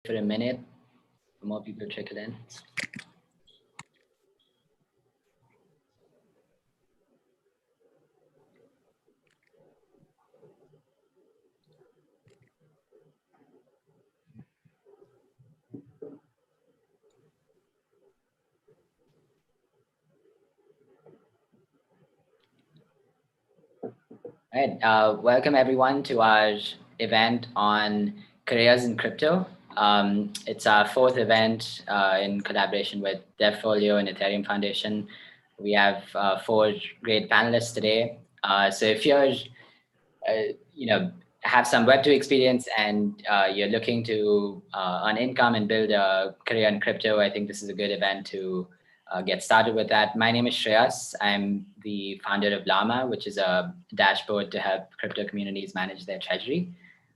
for a minute for more people to trickle in. All right, welcome everyone to our event on careers in crypto. It's our fourth event in collaboration with DevFolio and Ethereum Foundation. We have four great panelists today. So if you're, have some Web2 experience and you're looking to earn income and build a career in crypto, I think this is a good event to get started with that. My name is Shreyas. I'm the founder of Llama, which is a dashboard to help crypto communities manage their treasury.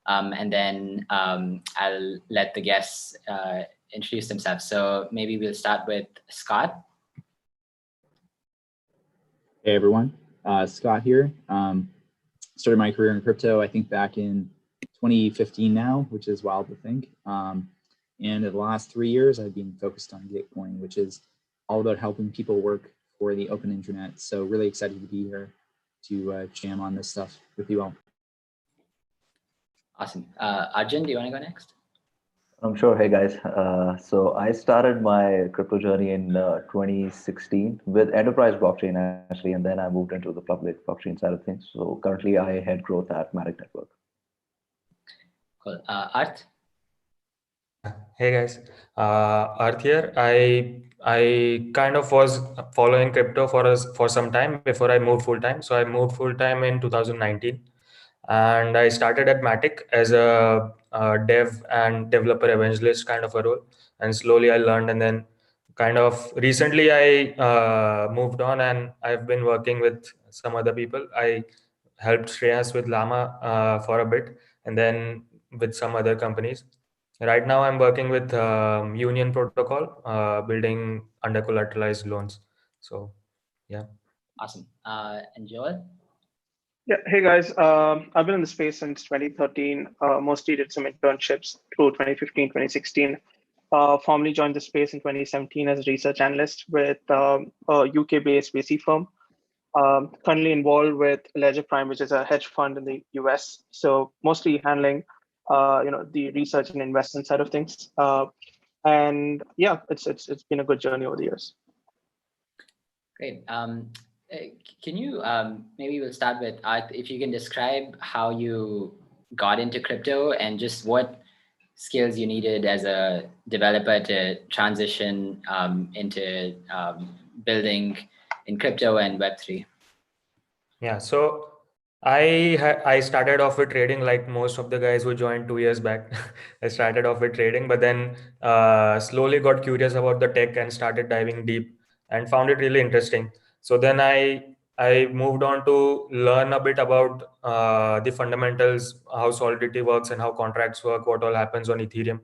And then I'll let the guests introduce themselves. So maybe we'll start with Scott. Hey everyone, Scott here. Started my career in crypto, I think back in 2015 now, which is wild to think. And in the last 3 years, I've been focused on Gitcoin, which is all about helping people work for the open internet. So really excited to be here to jam on this stuff with you all. Awesome. Arjun, do you want to go next? I'm sure. Hey guys. So I started my crypto journey in 2016 with enterprise blockchain actually, and then I moved into the public blockchain side of things. So currently I head growth at Matic Network. Cool. Arth? Hey guys, Arth here. I kind of was following crypto for some time before I moved full time. So I moved full time in 2019, and I started at Matic as a dev and developer evangelist kind of a role. And slowly I learned, and then kind of recently I moved on, and I've been working with some other people. I helped Shreyas with Llama for a bit, and then with some other companies. Right now, I'm working with Union Protocol, building under collateralized loans. So, yeah. Awesome. And Joel? Yeah. Hey guys, I've been in the space since 2013. Mostly did some internships through 2015, 2016. Formally joined the space in 2017 as a research analyst with a UK-based VC firm. Currently involved with Ledger Prime, which is a hedge fund in the US. So mostly handling the research and investment side of things. And yeah, it's been a good journey over the years. Great. Can you, maybe we'll start with Art, if you can describe how you got into crypto and just what skills you needed as a developer to transition into building in crypto and Web3. Yeah, so I started off with trading like most of the guys who joined 2 years back. I started off with trading, but then slowly got curious about the tech and started diving deep and found it really interesting. So then I moved on to learn a bit about the fundamentals, how Solidity works and how contracts work, what all happens on Ethereum.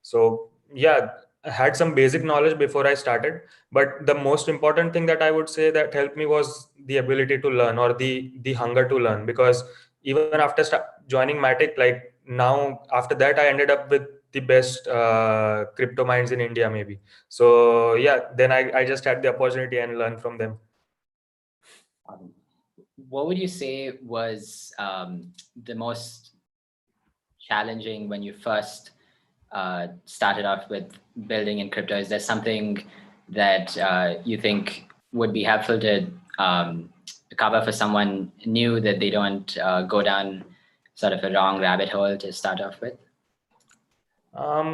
So yeah, I had some basic knowledge before I started, but the most important thing that I would say that helped me was the ability to learn, or the hunger to learn, because even after joining Matic, like now after that, I ended up with the best crypto minds in India, maybe. So yeah, then I just had the opportunity and learned from them. What would you say was the most challenging when you first started off with building in crypto? Is there something that you think would be helpful to cover for someone new, that they don't go down sort of a wrong rabbit hole to start off with?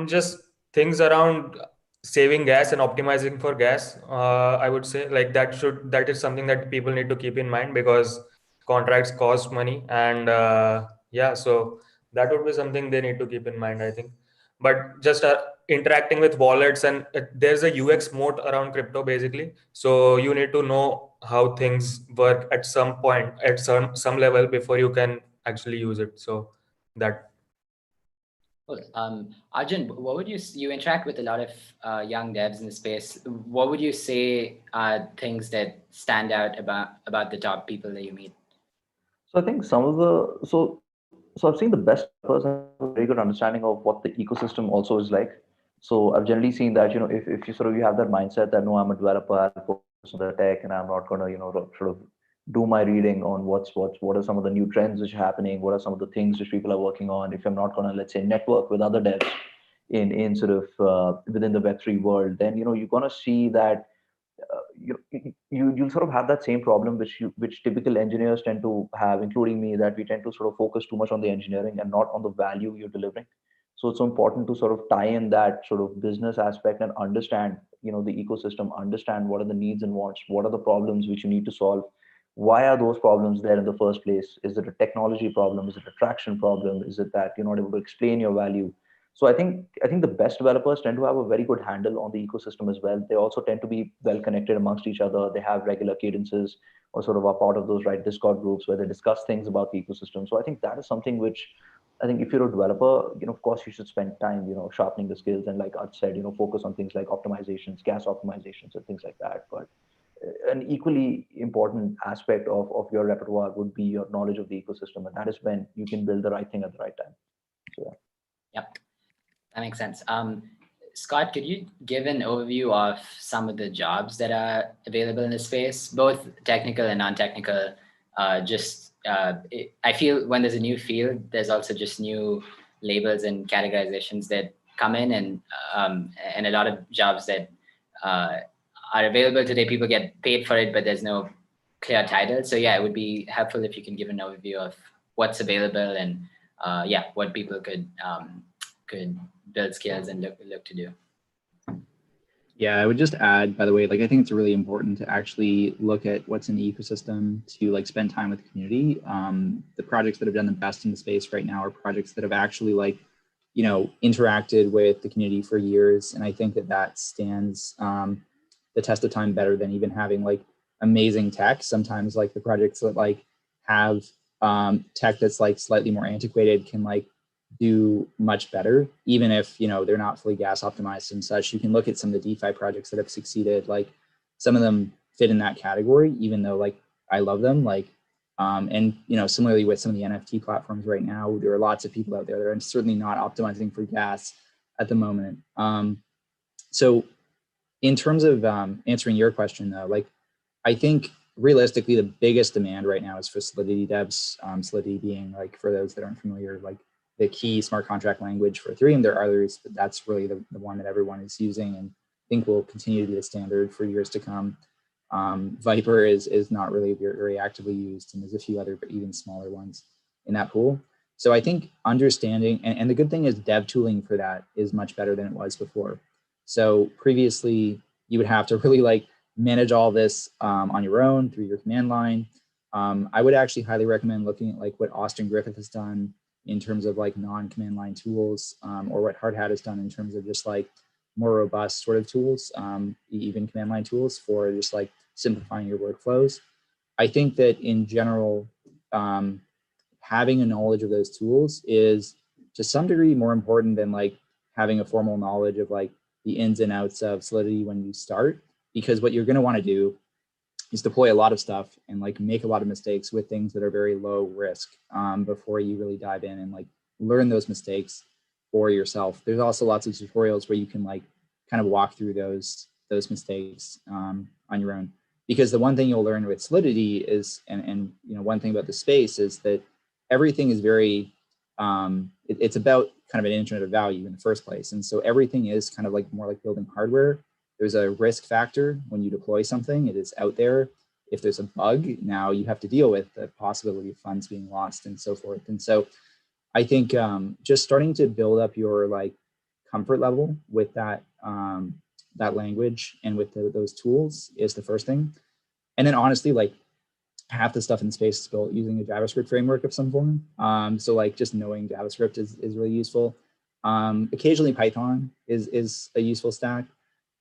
Just things around saving gas and optimizing for gas. I would say like that is something that people need to keep in mind, because contracts cost money, and yeah, so that would be something they need to keep in mind, I think. But just interacting with wallets, and there's a UX moat around crypto basically. So you need to know how things work at some point, at some level, before you can actually use it. So that. Cool. Arjun, what would you interact with a lot of young devs in the space. What would you say are things that stand out about the top people that you meet? So I think some of the, So I've seen the best person have a very good understanding of what the ecosystem also is like. So I've generally seen that, if you sort of you have that mindset that no, I'm a developer, I'll focus on the tech, and I'm not gonna, sort of do my reading on what are some of the new trends which are happening, what are some of the things which people are working on. If I'm not gonna, let's say, network with other devs in sort of within the Web3 world, then you're gonna see that you'll sort of have that same problem which typical engineers tend to have, including me, that we tend to sort of focus too much on the engineering and not on the value you're delivering. So it's so important to sort of tie in that sort of business aspect and understand the ecosystem, understand what are the needs and wants, what are the problems which you need to solve, why are those problems there in the first place. Is it a technology problem? Is it a traction problem? Is it that you're not able to explain your value? So I think the best developers tend to have a very good handle on the ecosystem as well. They also tend to be well connected amongst each other. They have regular cadences or sort of are part of those Discord groups where they discuss things about the ecosystem. So I think that is something which I think if you're a developer, of course you should spend time, sharpening the skills and like Art said, focus on things like optimizations, gas optimizations and things like that. But an equally important aspect of your repertoire would be your knowledge of the ecosystem. And that is when you can build the right thing at the right time. So yeah. Yep. That makes sense. Scott, could you give an overview of some of the jobs that are available in the space, both technical and non-technical? I feel when there's a new field, there's also just new labels and categorizations that come in, and a lot of jobs that are available today, people get paid for it, but there's no clear title. So yeah, it would be helpful if you can give an overview of what's available and what people could build skills and look to do. Yeah, I would just add, by the way, like I think it's really important to actually look at what's in the ecosystem, to like spend time with the community. The projects that have done the best in the space right now are projects that have actually interacted with the community for years. And I think that stands the test of time better than even having like amazing tech. Sometimes like the projects that like have tech that's like slightly more antiquated can like do much better, even if they're not fully gas optimized and such. You can look at some of the DeFi projects that have succeeded, like some of them fit in that category, even though like I love them. Like and similarly with some of the NFT platforms right now, there are lots of people out there that are certainly not optimizing for gas at the moment. So in terms of answering your question though, like I think realistically the biggest demand right now is for Solidity devs. Solidity being, like, for those that aren't familiar, like the key smart contract language for Ethereum. There are others, but that's really the one that everyone is using, and I think will continue to be the standard for years to come. Viper is not really very actively used, and there's a few other but even smaller ones in that pool. So I think understanding, and the good thing is dev tooling for that is much better than it was before. So previously you would have to really like manage all this on your own through your command line. I would actually highly recommend looking at like what Austin Griffith has done in terms of like non-command line tools, or what Hardhat has done in terms of just like more robust sort of tools, even command line tools for just like simplifying your workflows. I think that in general, having a knowledge of those tools is to some degree more important than like having a formal knowledge of like the ins and outs of Solidity when you start, because what you're going to want to do is deploy a lot of stuff and like make a lot of mistakes with things that are very low risk before you really dive in and like learn those mistakes for yourself. There's also lots of tutorials where you can like kind of walk through those mistakes on your own. Because the one thing you'll learn with Solidity is, and one thing about the space is that everything is very, it's about kind of an internet of value in the first place. And so everything is kind of like more like building hardware. There's a risk factor when you deploy something. It is out there. If there's a bug, now you have to deal with the possibility of funds being lost and so forth. And so I think just starting to build up your like comfort level with that that language and with those tools is the first thing. And then honestly, like half the stuff in space is built using a JavaScript framework of some form. So like just knowing JavaScript is really useful. Occasionally Python is a useful stack.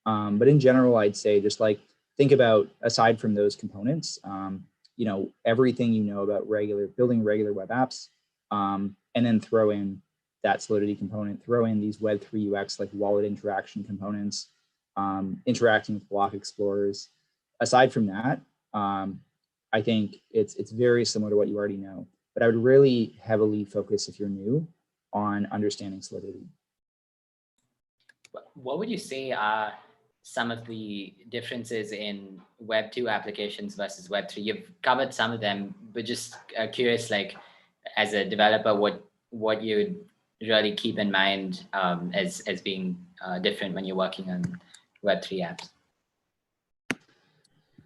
But in general, I'd say just like think about, aside from those components, everything about building regular web apps, and then throw in that Solidity component, throw in these Web3 UX like wallet interaction components, interacting with block explorers. Aside from that, I think it's very similar to what you already know. but I would really heavily focus, if you're new, on understanding Solidity. What would you say are some of the differences in Web 2 applications versus Web 3? You've covered some of them, but just curious, like as a developer, what you would really keep in mind as being different when you're working on Web 3 apps?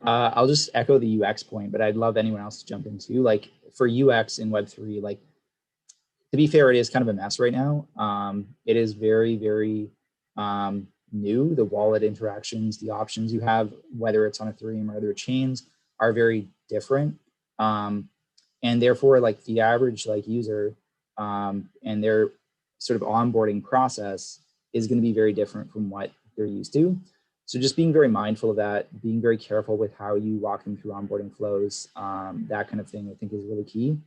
I'll just echo the UX point, but I'd love anyone else to jump in too. Like for UX in Web3, like to be fair, it is kind of a mess right now. It is very, very new. The wallet interactions, the options you have, whether it's on Ethereum or other chains, are very different. And therefore, like the average like user and their sort of onboarding process is going to be very different from what they're used to. So just being very mindful of that, being very careful with how you walk them through onboarding flows, that kind of thing, I think is really key.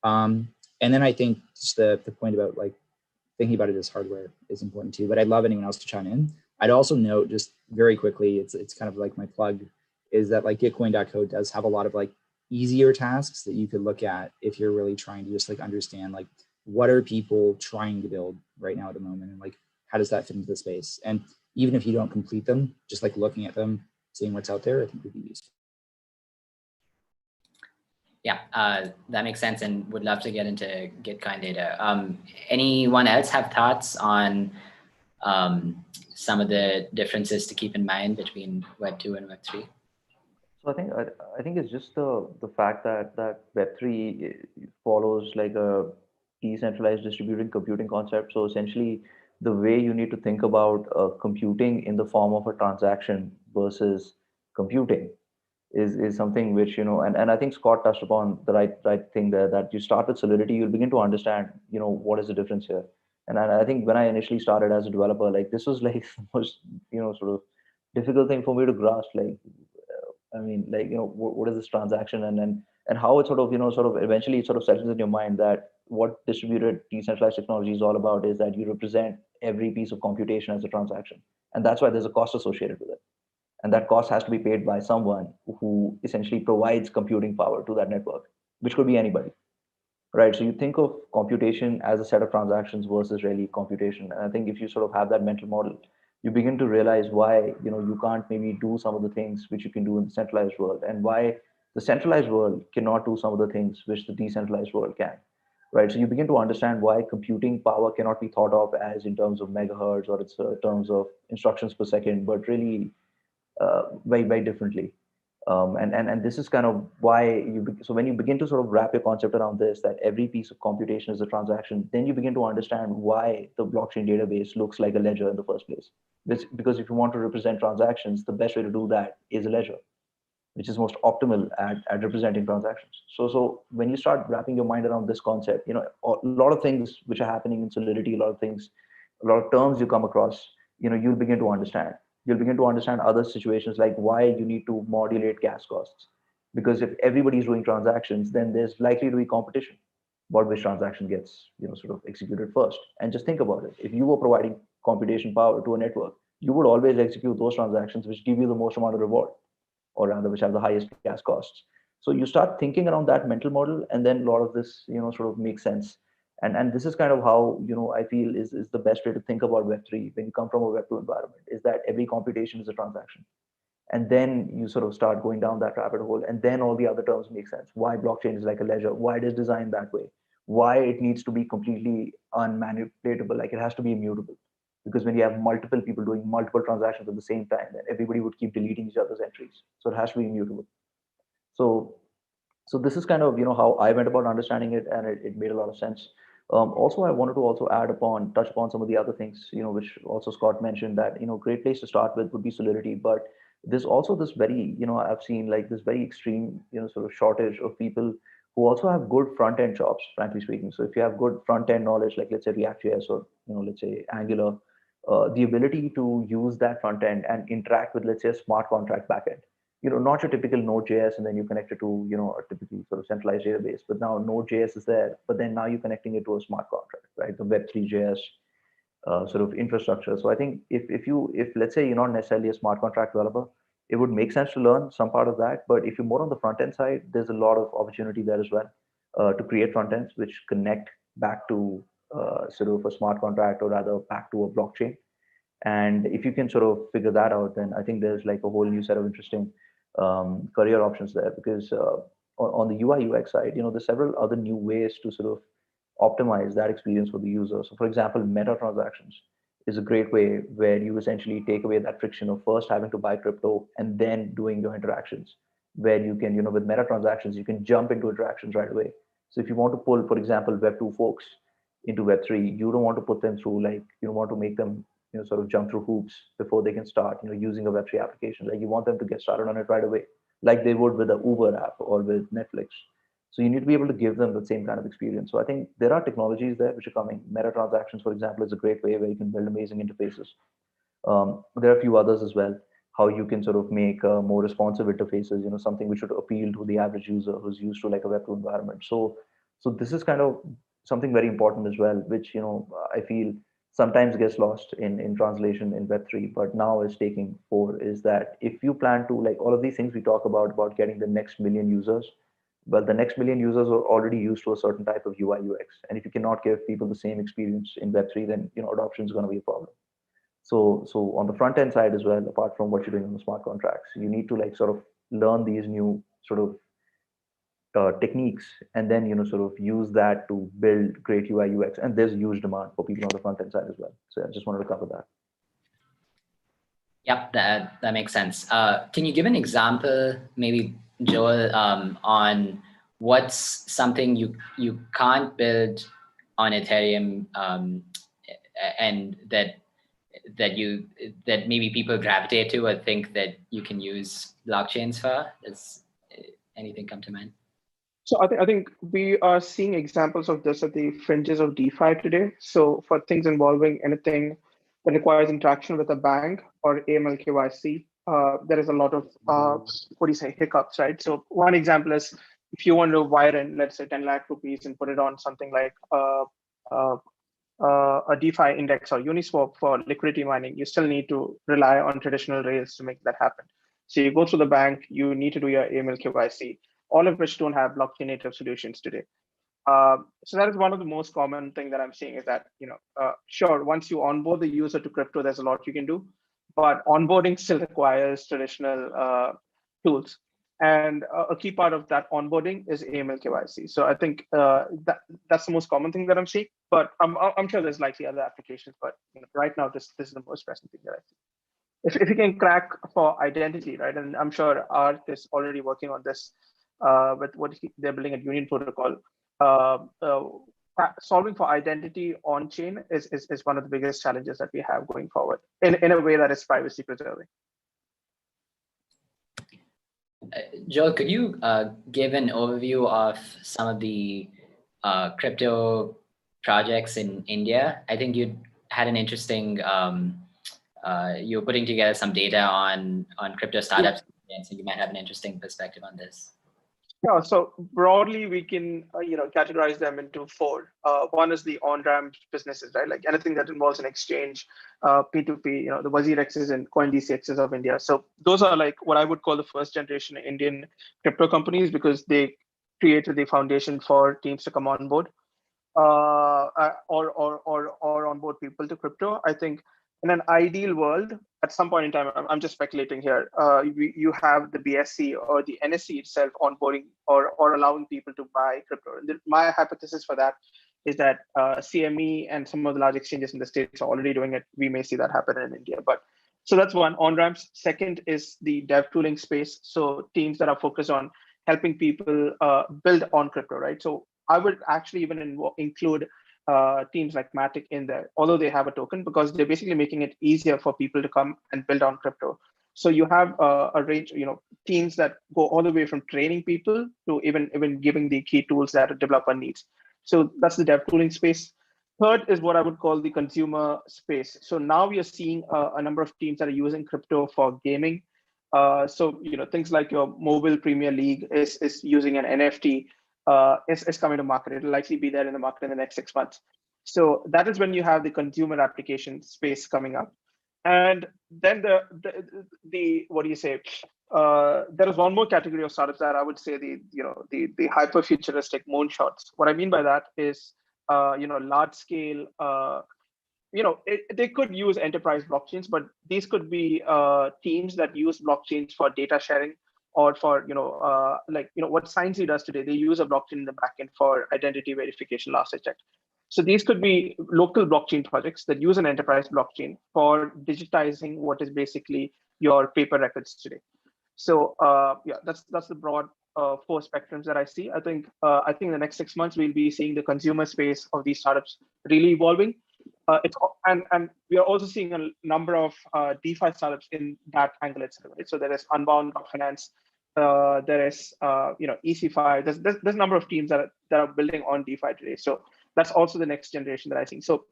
And then I think just the point about like thinking about it as hardware is important too, but I'd love anyone else to chime in. I'd also note just very quickly, it's kind of like my plug, is that like Gitcoin.co does have a lot of like easier tasks that you could look at if you're really trying to just like understand like what are people trying to build right now at the moment, and like how does that fit into the space. And even if you don't complete them, just like looking at them, seeing what's out there, I think would be useful. Yeah, that makes sense, and would love to get into Gitcoin data. Anyone else have thoughts on some of the differences to keep in mind between Web 2 and Web 3? So I think it's just the fact that Web3 follows like a decentralized distributed computing concept. So essentially, the way you need to think about computing in the form of a transaction versus computing is something which, you know, and I think Scott touched upon the right thing there, that you start with Solidity, you'll begin to understand, you know, what is the difference here. And I think when I initially started as a developer, like this was like the most, you know, sort of difficult thing for me to grasp. Like, I mean, like, you know, what is this transaction, and how it sort of, you know, sort of eventually it sort of settles in your mind that what distributed decentralized technology is all about is that you represent every piece of computation as a transaction. And that's why there's a cost associated with it. And that cost has to be paid by someone who essentially provides computing power to that network, which could be anybody, right? So you think of computation as a set of transactions versus really computation. And I think if you sort of have that mental model, you begin to realize why, you know, you can't maybe do some of the things which you can do in the centralized world, and why the centralized world cannot do some of the things which the decentralized world can, right? So you begin to understand why computing power cannot be thought of as in terms of megahertz or it's terms of instructions per second, but really very differently. And this is kind of why so when you begin to sort of wrap your concept around this, that every piece of computation is a transaction, then you begin to understand why the blockchain database looks like a ledger in the first place. Because if you want to represent transactions, the best way to do that is a ledger, which is most optimal at representing transactions. So when you start wrapping your mind around this concept, you know, a lot of things which are happening in Solidity, a lot of terms you come across, you know, you'll begin to understand. You'll begin to understand other situations, like why you need to modulate gas costs. Because if everybody's doing transactions, then there's likely to be competition about which transaction gets, you know, sort of executed first. And just think about it. If you were providing computation power to a network, you would always execute those transactions which give you the most amount of reward, or rather which have the highest gas costs. So you start thinking around that mental model, and then a lot of this, you know, sort of makes sense. And this is kind of how, you know, I feel is the best way to think about Web3 when you come from a Web2 environment, is that every computation is a transaction. And then you sort of start going down that rabbit hole, and then all the other terms make sense. Why blockchain is like a ledger, why it is designed that way, why it needs to be completely unmanipulatable, like it has to be immutable. Because when you have multiple people doing multiple transactions at the same time, then everybody would keep deleting each other's entries. So it has to be immutable. So this is kind of, you know, how I went about understanding it, and it made a lot of sense. Also, I wanted to also touch upon some of the other things, you know, which also Scott mentioned, that, you know, great place to start with would be Solidity, but there's also this very, you know, I've seen like this very extreme, you know, sort of shortage of people who also have good front end jobs, frankly speaking. So if you have good front end knowledge, like let's say React.js, or, you know, let's say Angular, the ability to use that front end and interact with, let's say, a smart contract backend. You know, not your typical Node.js, and then you connect it to, you know, a typical sort of centralized database. But now Node.js is there, but then now you're connecting it to a smart contract, right? The Web3.js sort of infrastructure. So I think if let's say you're not necessarily a smart contract developer, it would make sense to learn some part of that. But if you're more on the front end side, there's a lot of opportunity there as well. to create front ends which connect back to sort of a smart contract, or rather back to a blockchain. And if you can sort of figure that out, then I think there's like a whole new set of interesting career options there. Because on the UI UX side, there's several other new ways to sort of optimize that experience for the user. So for example, meta transactions is a great way where you essentially take away that friction of first having to buy crypto and then doing your interactions, where you can, with meta transactions, you can jump into interactions right away. So if you want to pull, for example, Web2 folks into Web3, you don't want to put them through, like, you don't want to make them, sort of jump through hoops before they can start, using a Web3 application. Like, you want them to get started on it right away, like they would with the Uber app or with Netflix. So you need to be able to give them the same kind of experience. So I think there are technologies there which are coming. Meta transactions, for example, is a great way where you can build amazing interfaces. There are a few others as well. How you can sort of make more responsive interfaces, something which would appeal to the average user who's used to like a Web2 environment. So this is kind of something very important as well, which, I feel sometimes gets lost in translation in Web3, but now is taking forward, is that if you plan to, like, all of these things we talk about getting the next million users, but the next million users are already used to a certain type of UI UX. And if you cannot give people the same experience in Web3, then, adoption is going to be a problem. So on the front end side as well, apart from what you're doing on the smart contracts, you need to like sort of learn these new sort of techniques, and then sort of use that to build great UI UX. And there's huge demand for people on the front end side as well. So I just wanted to cover that. Yep, that makes sense. Can you give an example, maybe Joel, on what's something you can't build on Ethereum, and that maybe people gravitate to or think that you can use blockchains for? Does anything come to mind? So I think we are seeing examples of this at the fringes of DeFi today. So for things involving anything that requires interaction with a bank or AML KYC, there is a lot of hiccups, right? So one example is, if you want to wire in, let's say 10 lakh rupees and put it on something like a DeFi index or Uniswap for liquidity mining, you still need to rely on traditional rails to make that happen. So you go through the bank, you need to do your AML KYC, all of which don't have blockchain native solutions today. So that is one of the most common thing that I'm seeing, is that, sure, once you onboard the user to crypto, there's a lot you can do, but onboarding still requires traditional tools. And a key part of that onboarding is AML KYC. So I think that's the most common thing that I'm seeing, but I'm sure there's likely other applications, but right now, this is the most pressing thing that I see. If you can crack for identity, right? And I'm sure Art is already working on this with what they're building at Union Protocol. Solving for identity on chain is one of the biggest challenges that we have going forward in a way that is privacy preserving. Joel, could you give an overview of some of the crypto projects in India? I think you had an interesting, you were putting together some data on crypto startups, and so you might have an interesting perspective on this. Yeah, so broadly we can categorize them into four. One is the on-ramp businesses, right? Like anything that involves an exchange, P2P, the WazirXs and CoinDCXs of India. So those are like what I would call the first generation Indian crypto companies, because they created the foundation for teams to come on board or onboard people to crypto. I think in an ideal world, at some point in time, I'm just speculating here, you have the BSC or the NSC itself onboarding or allowing people to buy crypto. My hypothesis for that is that CME and some of the large exchanges in the States are already doing it. We may see that happen in India. But so that's one, on-ramps. Second is the dev tooling space. So teams that are focused on helping people build on crypto, right? So I would actually even include teams like Matic in there, although they have a token, because they're basically making it easier for people to come and build on crypto. So you have a range, teams that go all the way from training people to even giving the key tools that a developer needs. So that's the dev tooling space. Third is what I would call the consumer space. So now we are seeing a number of teams that are using crypto for gaming. So things like your mobile Premier League is using an NFT. Is coming to market. It'll likely be there in the market in the next 6 months. So that is when you have the consumer application space coming up. And then the what do you say? There is one more category of startups that I would say the hyper futuristic moonshots. What I mean by that is large scale. They could use enterprise blockchains, but these could be teams that use blockchains for data sharing or for what Sciencey does today. They use a blockchain in the backend for identity verification, last I checked. So these could be local blockchain projects that use an enterprise blockchain for digitizing what is basically your paper records today. So yeah, that's the broad four spectrums that I see. I think in the next 6 months we'll be seeing the consumer space of these startups really evolving. And we are also seeing a number of DeFi startups in that angle itself. Right? So there is Unbound Finance, there is EC5. There's a number of teams that are building on DeFi today. So that's also the next generation that I think. So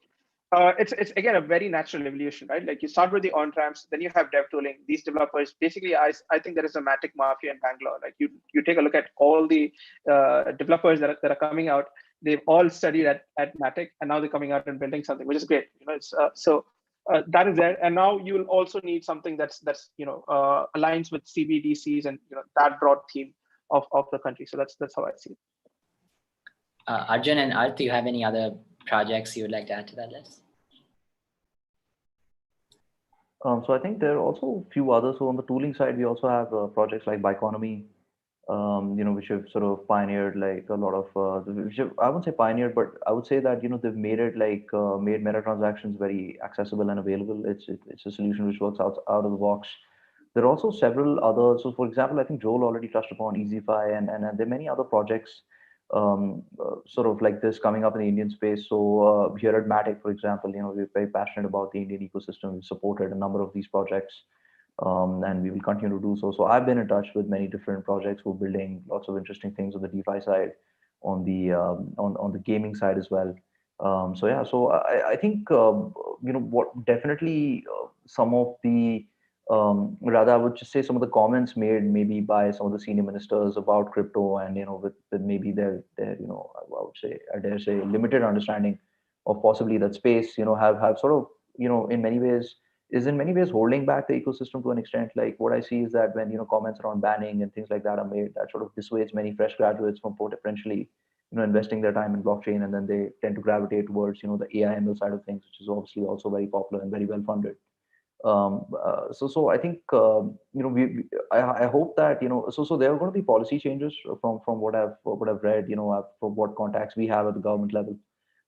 it's again a very natural evolution, right? Like you start with the on ramps, then you have dev tooling. These developers, basically, I think there is a Matic mafia in Bangalore. Like you take a look at all the developers that are coming out. They've all studied at Matic, and now they're coming out and building something, which is great. It's that is there, and now you'll also need something that's aligns with CBDCs and that broad theme of the country. So that's how I see it. Arjun and Art, do you have any other projects you would like to add to that list? So I think there are also a few others. So on the tooling side, we also have projects like Biconomy, which have sort of pioneered like a lot of, I wouldn't say pioneered, but I would say that, they've made it like, made meta transactions very accessible and available. It's a solution which works out of the box. There are also several others. So for example, I think Joel already touched upon EasyFi and there are many other projects sort of like this coming up in the Indian space. So here at Matic, for example, we're very passionate about the Indian ecosystem. We've supported a number of these projects. And we will continue to do so. So I've been in touch with many different projects who are building lots of interesting things on the DeFi side, on the gaming side as well. So yeah, so I think what definitely some of the rather I would just say some of the comments made maybe by some of the senior ministers about crypto and with maybe their I would say I dare say limited understanding of possibly that space have sort of in many ways holding back the ecosystem to an extent. Like what I see is that when comments around banning and things like that are made, that sort of dissuades many fresh graduates from potentially investing their time in blockchain, and then they tend to gravitate towards the AI ML side of things, which is obviously also very popular and very well funded. So I think I hope that so there are going to be policy changes from what I've read, from what contacts we have at the government level.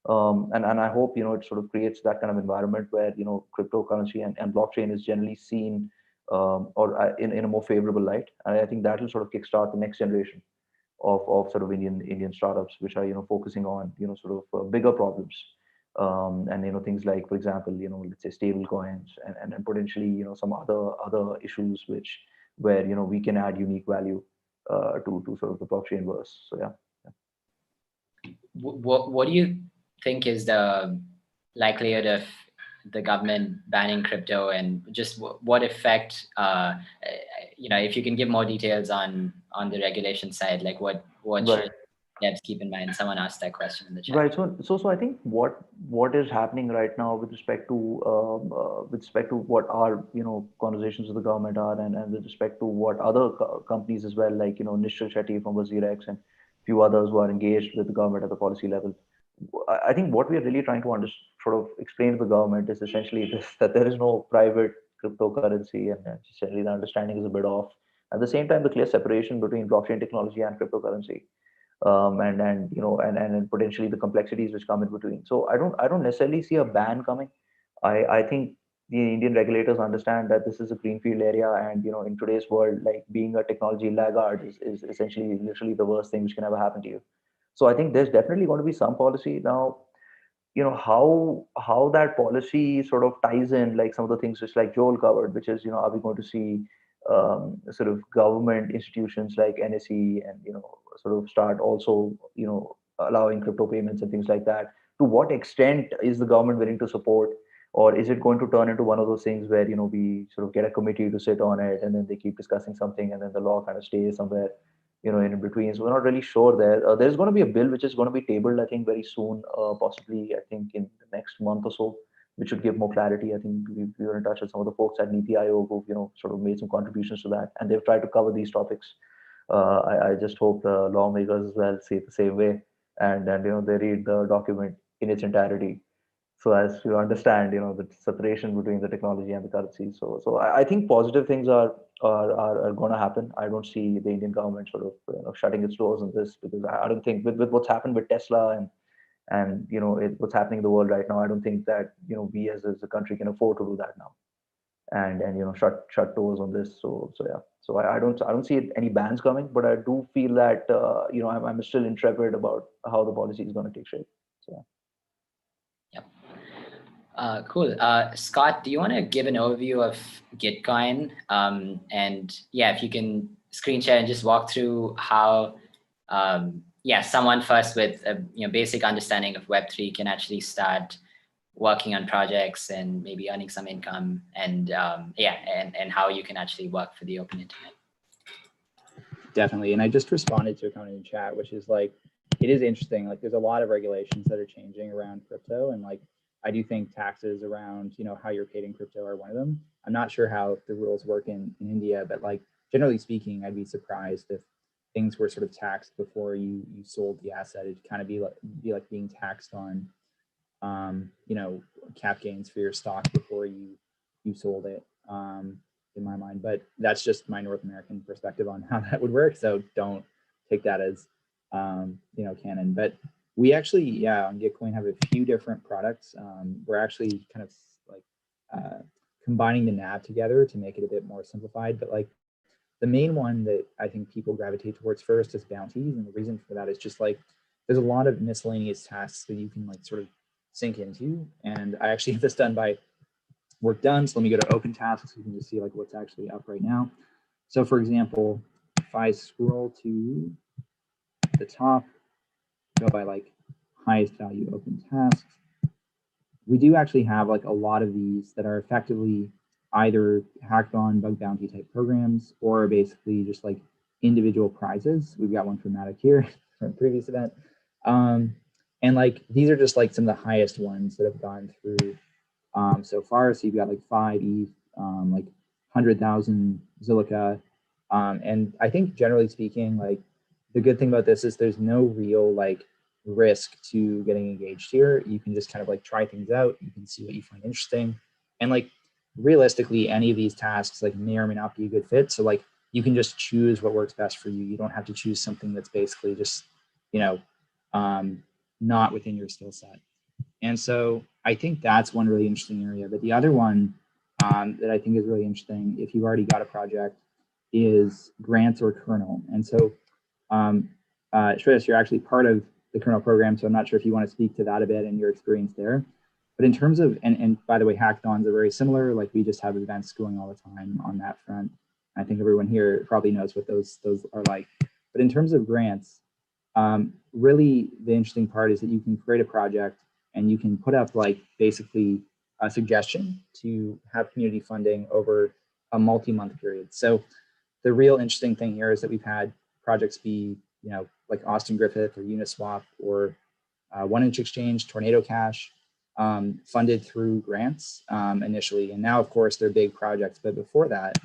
And I hope it sort of creates that kind of environment where cryptocurrency and blockchain is generally seen or in a more favorable light. And I think that will sort of kickstart the next generation of sort of Indian startups, which are focusing on sort of bigger problems. And things like, for example, let's say stable coins and potentially some other issues where we can add unique value to sort of the blockchain verse. So yeah. What do you think is the likelihood of the government banning crypto, and just what effect if you can give more details on the regulation side, like what right. should devs keep in mind? Someone asked that question in the chat. Right. So I think what is happening right now with respect to what our conversations with the government are, and with respect to what other companies as well, like Nishchal Shetty from WazirX and few others who are engaged with the government at the policy level. I think what we are really trying to sort of explain to the government is essentially this, that there is no private cryptocurrency, and essentially the understanding is a bit off. At the same time, the clear separation between blockchain technology and cryptocurrency, and potentially the complexities which come in between. So I don't necessarily see a ban coming. I think the Indian regulators understand that this is a greenfield area, and in today's world, like being a technology laggard is essentially literally the worst thing which can ever happen to you. So I think there's definitely going to be some policy now. How that policy sort of ties in, like some of the things which like Joel covered, which is are we going to see sort of government institutions like NSE and sort of start also allowing crypto payments and things like that? To what extent is the government willing to support, or is it going to turn into one of those things where we sort of get a committee to sit on it, and then they keep discussing something, and then the law kind of stays somewhere in between? So we're not really sure there. There's going to be a bill which is going to be tabled, I think, very soon, possibly, I think, in the next month or so, which should give more clarity. I think we were in touch with some of the folks at NITI-IO who, sort of made some contributions to that, and they've tried to cover these topics. I just hope the lawmakers as well see it the same way, and they read the document in its entirety, so as to understand the separation between the technology and the currency. So I think positive things are going to happen. I don't see the Indian government sort of shutting its doors on this, because I don't think with what's happened with Tesla and what's happening in the world right now, I don't think that we as a country can afford to do that now, and shut doors on this. So yeah. So I don't see any bans coming, but I do feel that I'm still intrepid about how the policy is going to take shape. So yeah. Cool. Scott, do you want to give an overview of Gitcoin? And yeah, if you can screen share and just walk through how someone first with a basic understanding of Web3 can actually start working on projects and maybe earning some income, and and how you can actually work for the open internet. Definitely. And I just responded to a comment in chat, which is like, it is interesting. Like there's a lot of regulations that are changing around crypto. And like, I do think taxes around, how you're paid in crypto are one of them. I'm not sure how the rules work in India, but like, generally speaking, I'd be surprised if things were sort of taxed before you sold the asset. It'd kind of be like being taxed on, cap gains for your stock before you sold it, in my mind. But that's just my North American perspective on how that would work. So don't take that as, canon. But we actually, on Gitcoin have a few different products. We're actually kind of like combining the nav together to make it a bit more simplified. But like the main one that I think people gravitate towards first is bounties. And the reason for that is just like, there's a lot of miscellaneous tasks that you can like sort of sync into. And I actually have this done by work done. So let me go to open tasks so you can just see like what's actually up right now. So for example, if I scroll to the top, go by like highest value open tasks, we do actually have like a lot of these that are effectively either hackathon bug bounty type programs or basically just like individual prizes. We've got one for Matic here from a previous event. And like, these are just like some of the highest ones that have gone through so far. So you've got like 5 ETH, like 100,000 Zilliqa. And I think generally speaking, like the good thing about this is there's no real like risk to getting engaged here. You can just kind of like try things out. You can see what you find interesting. And like realistically, any of these tasks like may or may not be a good fit. So like you can just choose what works best for you. You don't have to choose something that's basically just, not within your skill set. And so I think that's one really interesting area. But the other one that I think is really interesting, if you've already got a project, is grants or kernel. And so Shreyas, you're actually part of the kernel program, so I'm not sure if you want to speak to that a bit and your experience there. But in terms of, and by the way, hackathons are very similar. Like we just have events going all the time on that front. I think everyone here probably knows what those are like. But in terms of grants, really the interesting part is that you can create a project and you can put up like basically a suggestion to have community funding over a multi-month period. So the real interesting thing here is that we've had projects be, like Austin Griffith or Uniswap or 1inch Exchange, Tornado Cash, funded through grants initially. And now, of course, they're big projects. But before that,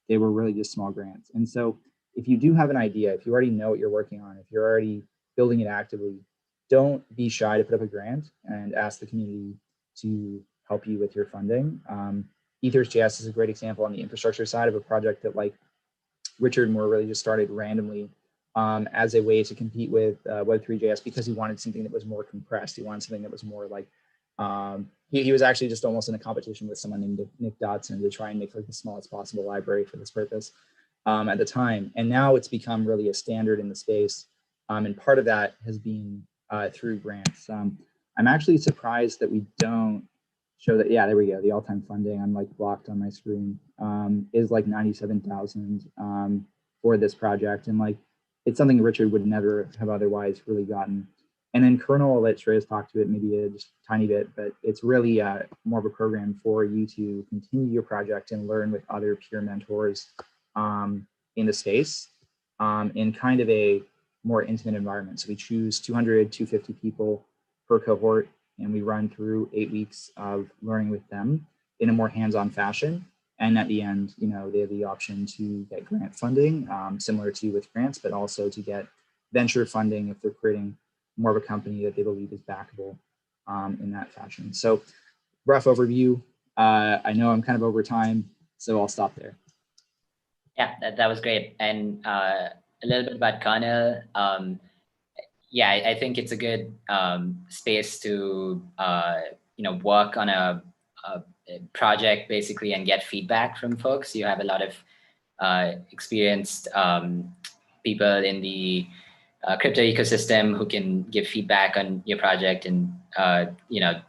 they were really just small grants. And so if you do have an idea, if you already know what you're working on, if you're already building it actively, don't be shy to put up a grant and ask the community to help you with your funding. Ethers.js is a great example on the infrastructure side of a project that like Richard Moore really just started randomly as a way to compete with Web3.js because he wanted something that was more compressed. He wanted something that was more like, he was actually just almost in a competition with someone named Nick Dodson to try and make like the smallest possible library for this purpose at the time. And now it's become really a standard in the space. And part of that has been through grants. I'm actually surprised that we don't show that. Yeah, there we go. The all-time funding, I'm like blocked on my screen, is like 97,000 for this project. And like, it's something Richard would never have otherwise really gotten. And then kernel, I'll let Shreyas talk to it maybe just a tiny bit, but it's really more of a program for you to continue your project and learn with other peer mentors in the space in kind of a more intimate environment. So we choose 200, 250 people per cohort. and we run through 8 weeks of learning with them in a more hands-on fashion. And at the end, you know, they have the option to get grant funding, similar to with grants, but also to get venture funding if they're creating more of a company that they believe is backable in that fashion. So rough overview. I know I'm kind of over time, so I'll stop there. Yeah, that was great. And a little bit about Kernel. Yeah, I think it's a good space to you know, work on a project basically and get feedback from folks. You have a lot of experienced people in the crypto ecosystem who can give feedback on your project and you know,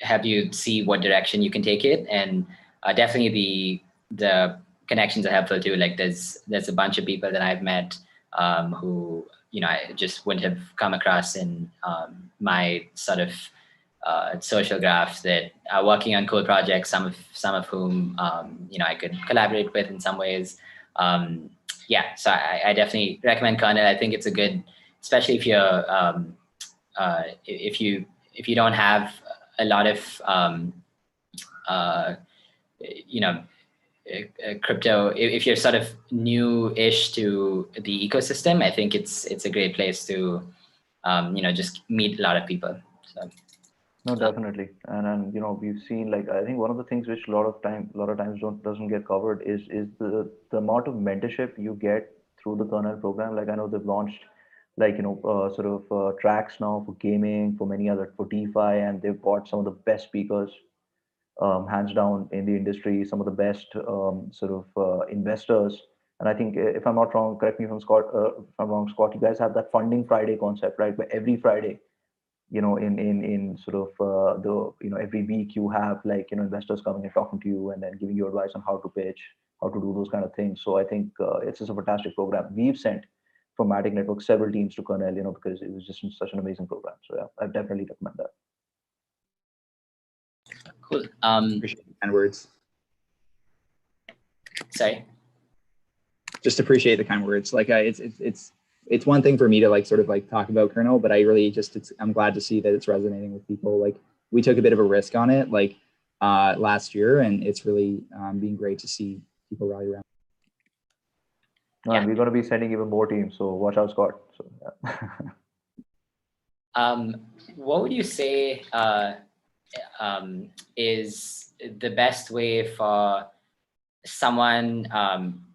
help you see what direction you can take it. And definitely the connections are helpful too. Like there's a bunch of people that I've met who, you know, I just wouldn't have come across in my sort of social graph that are working on cool projects, some of whom you know, I could collaborate with in some ways. Yeah, so I definitely recommend Kernel. I think it's a good, especially if you're if you don't have a lot of you know, crypto, if you're sort of new-ish to the ecosystem, I think it's a great place to you know, just meet a lot of people. So No, definitely. And you know, we've seen, like, I think one of the things which a lot of times doesn't get covered is the amount of mentorship you get through the kernel program. Like I know they've launched, like, you know, sort of tracks now for gaming, for many other, for DeFi, and they've bought some of the best speakers, hands down, in the industry, some of the best sort of investors. And I think, if I'm not wrong, correct me if I'm wrong, Scott, you guys have that funding Friday concept, right? Where every Friday, you know, in sort of the, you know, every week you have, like, you know, investors coming and talking to you and then giving you advice on how to pitch, how to do those kind of things. So I think it's just a fantastic program. We've sent from Matic Network several teams to Kernel, you know, because it was just such an amazing program. So yeah, I definitely recommend that. cool. Appreciate the kind words. Sorry. Just appreciate the kind words. Like it's one thing for me to like sort of like talk about kernel, but I really just, I'm glad to see that it's resonating with people. Like we took a bit of a risk on it like last year, and it's really been great to see people rally around. No, and we're going to be sending even more teams, so watch out, Scott. So yeah. What would you say is the best way for someone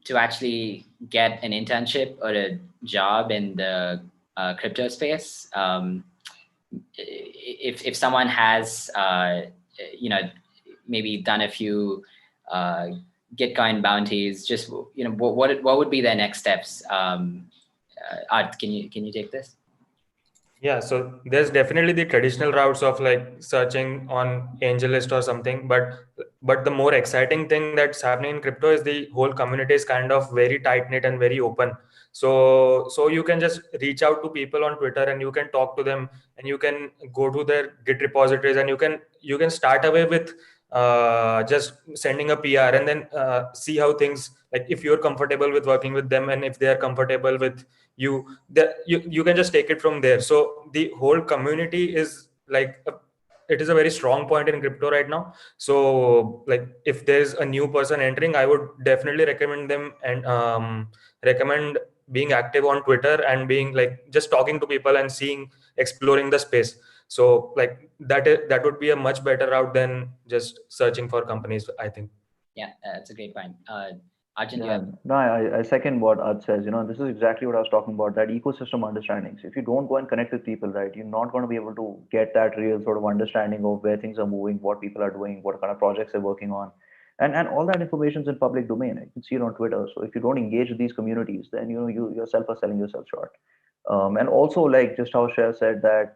to actually get an internship or a job in the crypto space? If someone has you know, maybe done a few Gitcoin bounties, just, you know, what would be their next steps? Art, can you take this? Yeah, so there's definitely the traditional routes of like searching on AngelList or something, but the more exciting thing that's happening in crypto is the whole community is kind of very tight knit and very open. So you can just reach out to people on Twitter and you can talk to them, and you can go to their Git repositories, and you can start away with just sending a PR, and then see how things, like if you're comfortable with working with them and if they are comfortable with you, that you can just take it from there. So the whole community is like it is a very strong point in crypto right now. So like if there's a new person entering, I would definitely recommend them and recommend being active on Twitter and being like just talking to people and exploring the space. So like that would be a much better route than just searching for companies, I think. Yeah, that's a great point. Arjun, Yeah, no, I second what Art says. You know, this is exactly what I was talking about, that ecosystem understanding. So if you don't go and connect with people, right, you're not going to be able to get that real sort of understanding of where things are moving, what people are doing, what kind of projects they're working on. And all that information is in public domain. You can see it on Twitter. So if you don't engage with these communities, then, you know, you yourself are selling yourself short. And also, like just how Shreya said that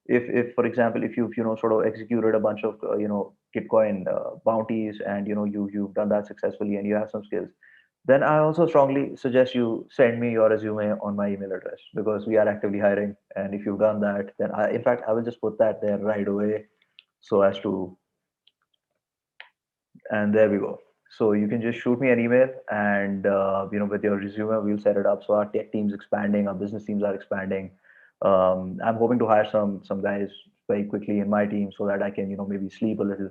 if for example, if you've, you know, sort of executed a bunch of, you know, Gitcoin bounties, and, you know, you've done that successfully and you have some skills, then I also strongly suggest you send me your resume on my email address, because we are actively hiring. And if you've done that, then in fact, I will just put that there right away, so as to, and there we go. So you can just shoot me an email, and you know, with your resume, we'll set it up. So our tech team's expanding, our business teams are expanding. I'm hoping to hire some guys very quickly in my team so that I can, maybe sleep a little.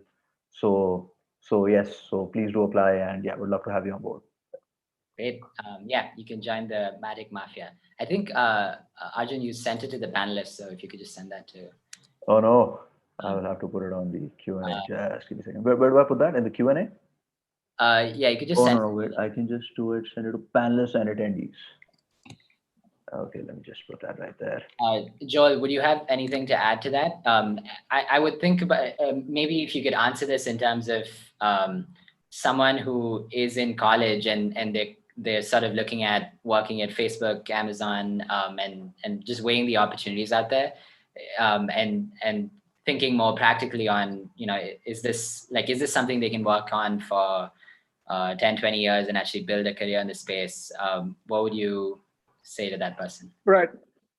So yes, so please do apply, and yeah, would love to have you on board. Great. Yeah, you can join the Matic Mafia. I think, Arjun, you sent it to the panelists, so if you could just send that to. Oh no, I will have to put it on the Q&A. Just give me a second. Where do I put that? In the Q&A? Yeah, you could just Oh send. no, wait, I can just do it, send it to panelists and attendees. Okay, let me just put that right there. Joel, would you have anything to add to that? I would think about maybe if you could answer this in terms of someone who is in college and they're sort of looking at working at Facebook, Amazon, and just weighing the opportunities out there, and thinking more practically on, is this something they can work on for 10, 20 years and actually build a career in the space? What would you say to that person? Right.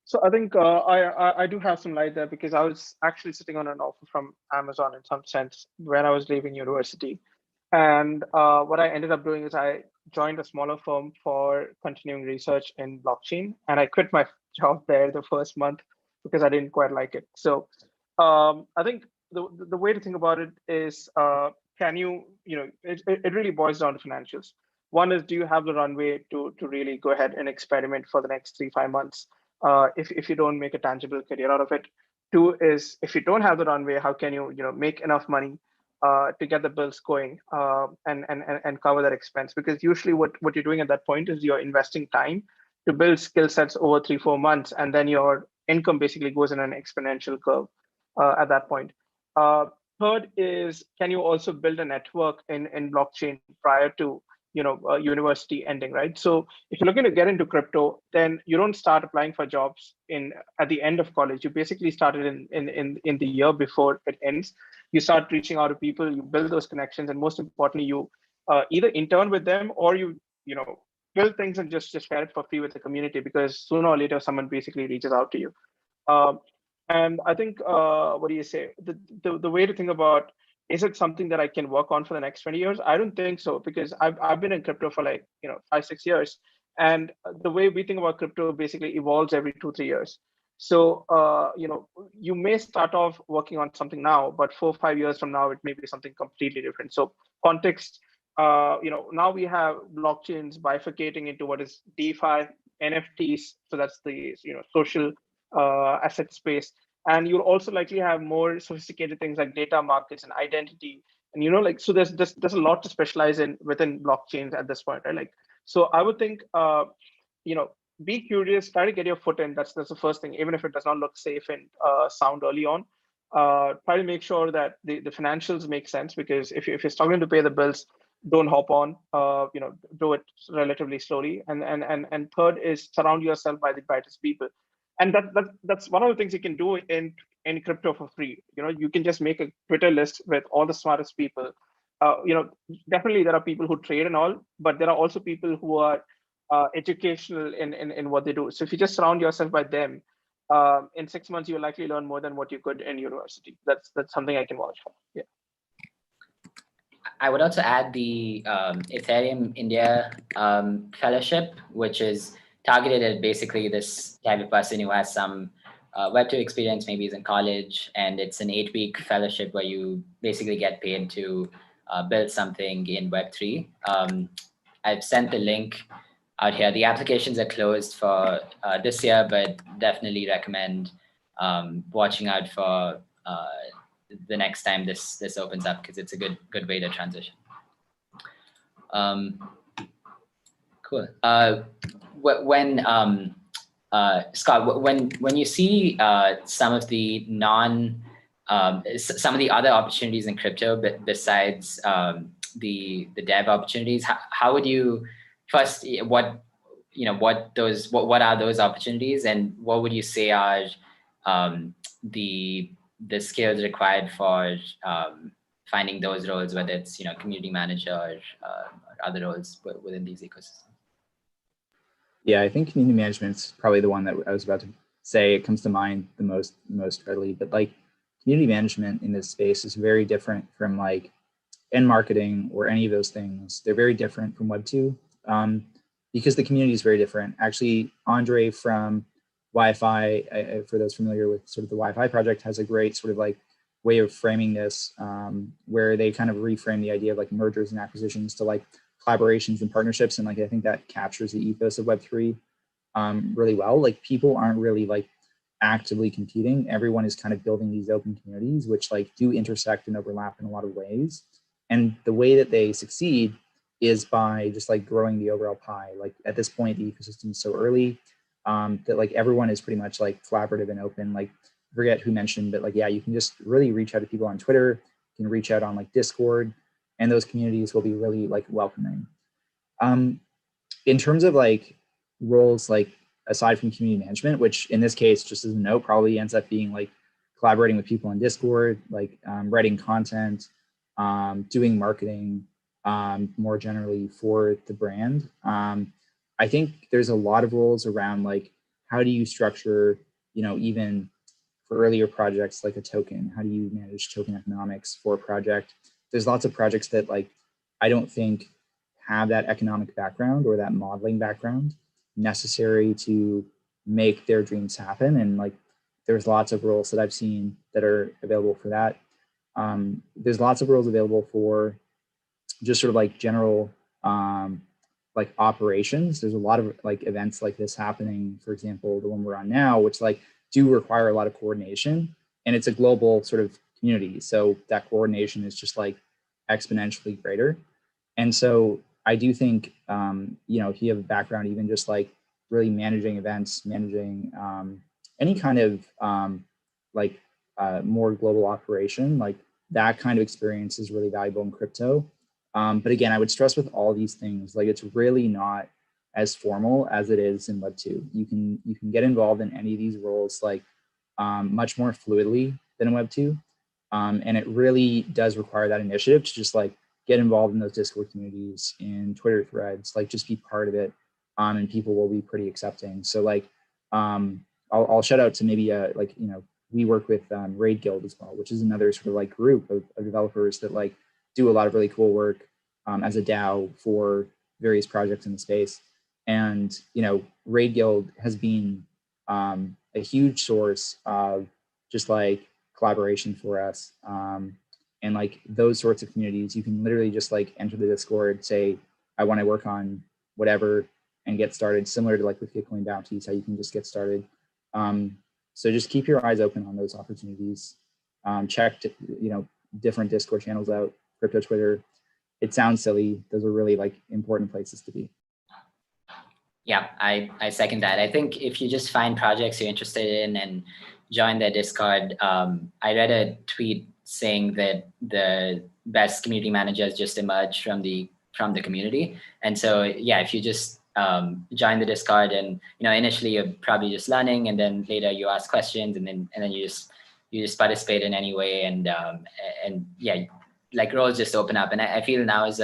So I think I do have some light there, because I was actually sitting on an offer from Amazon in some sense when I was leaving university. And what I ended up doing is I joined a smaller firm for continuing research in blockchain, and I quit my job there the first month because I didn't quite like it. So I think the way to think about it is, can you, it really boils down to financials. One is, do you have the runway to really go ahead and experiment for the next 3-5 months if you don't make a tangible career out of it? Two is, if you don't have the runway, how can you make enough money to get the bills going and cover that expense? Because usually what you're doing at that point is you're investing time to build skill sets over 3-4 months, and then your income basically goes in an exponential curve at that point. Third is, can you also build a network in blockchain prior to university ending, right? So if you're looking to get into crypto, then you don't start applying for jobs at the end of college. You basically started in the year before it ends. You start reaching out to people, you build those connections, and most importantly, you either intern with them, or you build things and just share it for free with the community, because sooner or later someone basically reaches out to you. And I think, what do you say? The way to think about, is it something that I can work on for the next 20 years? I don't think so, because I've been in crypto for 5-6 years, and the way we think about crypto basically evolves every 2-3 years. So you may start off working on something now, but 4-5 years from now it may be something completely different. So context, now we have blockchains bifurcating into what is DeFi, NFTs. So that's the social asset space. And you'll also likely have more sophisticated things like data markets and identity. And so there's a lot to specialize in within blockchains at this point, right? So I would think, be curious, try to get your foot in. That's the first thing, even if it does not look safe and sound early on. Try to make sure that the financials make sense, because if you're struggling to pay the bills, don't hop on. Do it relatively slowly. And third is, surround yourself by the brightest people. And that's one of the things you can do in crypto for free. You can just make a Twitter list with all the smartest people. Definitely there are people who trade and all, but there are also people who are educational in what they do. So if you just surround yourself by them, in 6 months you'll likely learn more than what you could in university. That's something I can vouch for. Yeah. I would also add the Ethereum India fellowship, which is targeted at basically this type of person who has some Web2 experience, maybe is in college, and it's an 8-week fellowship where you basically get paid to build something in Web3. I've sent the link out here. The applications are closed for this year, but definitely recommend watching out for the next time this opens up, because it's a good way to transition. Cool. When Scott, when you see some of the some of the other opportunities in crypto, besides the dev opportunities, how would you first, what are those opportunities, and what would you say are the skills required for finding those roles, whether it's community manager or other roles within these ecosystems? Yeah, I think community management is probably the one that I was about to say. It comes to mind the most readily. But community management in this space is very different from end marketing or any of those things. They're very different from Web2 because the community is very different. Actually, Andre from Wi-Fi, for those familiar with sort of the Wi-Fi project, has a great sort of like way of framing this, where they kind of reframe the idea of like mergers and acquisitions to like collaborations and partnerships. And like, I think that captures the ethos of Web3 really well. Like people aren't really like actively competing. Everyone is kind of building these open communities, which like do intersect and overlap in a lot of ways. And the way that they succeed is by just like growing the overall pie. Like at this point, the ecosystem is so early that like everyone is pretty much like collaborative and open. Like I forget who mentioned, but like, yeah, you can just really reach out to people on Twitter, you can reach out on like Discord, and those communities will be really like welcoming. In terms of like roles, like aside from community management, which in this case, just as a note, probably ends up being like collaborating with people on Discord, like writing content, doing marketing more generally for the brand. I think there's a lot of roles around like, how do you structure, you know, even for earlier projects like a token, how do you manage token economics for a project? There's lots of projects that like, I don't think have that economic background or that modeling background necessary to make their dreams happen. And like, there's lots of roles that I've seen that are available for that. There's lots of roles available for just sort of like general like operations. There's a lot of like events like this happening, for example, the one we're on now, which like do require a lot of coordination, and it's a global sort of community. So that coordination is just like exponentially greater. And so I do think, you know, if you have a background, even just like really managing events, managing any kind of like more global operation, like that kind of experience is really valuable in crypto. But again, I would stress with all these things, like it's really not as formal as it is in Web2. You can get involved in any of these roles like much more fluidly than in Web2. And it really does require that initiative to just like get involved in those Discord communities, in Twitter threads, like just be part of it. And people will be pretty accepting. So like, I'll shout out to maybe like, you know, we work with Raid Guild as well, which is another sort of like group of developers that like do a lot of really cool work as a DAO for various projects in the space. And, you know, Raid Guild has been a huge source of just like collaboration for us. And like those sorts of communities, you can literally just like enter the Discord, say, I want to work on whatever, and get started, similar to like with Gitcoin bounties, how you can just get started. So just keep your eyes open on those opportunities. Check, you know, different Discord channels out, crypto Twitter. It sounds silly. Those are really like important places to be. Yeah, I second that. I think if you just find projects you're interested in and join their Discord, I read a tweet saying that the best community managers just emerge from the community. And so, yeah, if you just join the Discord and, you know, initially you're probably just learning, and then later you ask questions, and then you just participate in any way. And yeah, like roles just open up. And I feel now is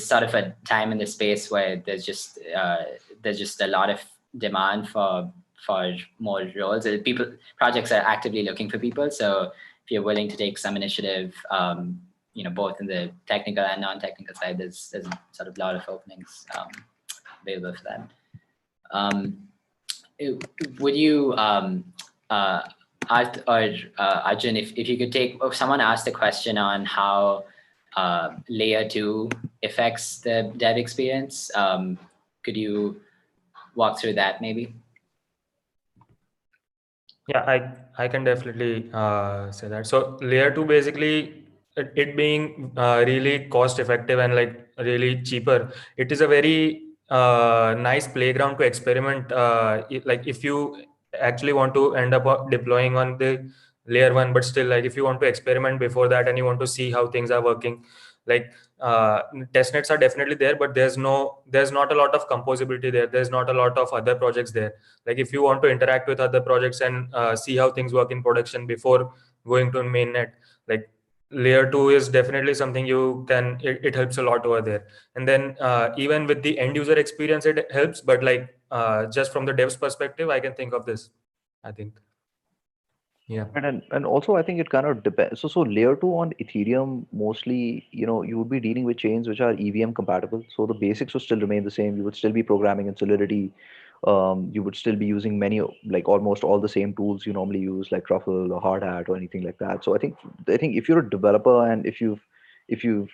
sort of a time in the space where there's just a lot of demand for more roles. Projects are actively looking for people. So if you're willing to take some initiative, you know, both in the technical and non-technical side, there's sort of a lot of openings available for that. Would you, Arjun, if you could take, if someone asked a question on how layer 2 affects the dev experience, could you walk through that maybe? Yeah, I can definitely say that. So layer 2, basically it being really cost effective and like really cheaper, it is a very nice playground to experiment. Like if you actually want to end up deploying on the layer 1, but still like if you want to experiment before that and you want to see how things are working, like testnets are definitely there, but there's not a lot of composability there. There's not a lot of other projects there. Like if you want to interact with other projects and see how things work in production before going to mainnet, like layer 2 is definitely something you can, it helps a lot over there. And then even with the end user experience, it helps, but like just from the devs perspective, I can think of this, I think. Yeah. And also I think it kind of depends. So layer 2 on Ethereum, mostly, you know, you would be dealing with chains which are EVM compatible. So the basics would still remain the same. You would still be programming in Solidity You would still be using many, like almost all the same tools you normally use, like Truffle or Hard Hat or anything like that. So I think if you're a developer and if you've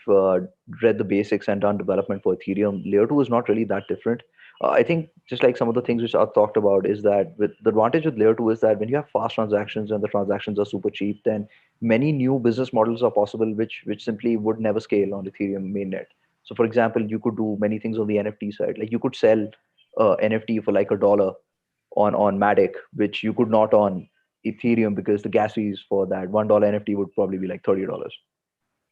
read the basics and done development for Ethereum, layer 2 is not really that different. I think just like some of the things which are talked about is that with the advantage with layer 2 is that when you have fast transactions and the transactions are super cheap, then many new business models are possible which simply would never scale on Ethereum mainnet. So for example, you could do many things on the NFT side. Like you could sell NFT for like $1 on Matic, which you could not on Ethereum because the gas fees for that $1 NFT would probably be like $30.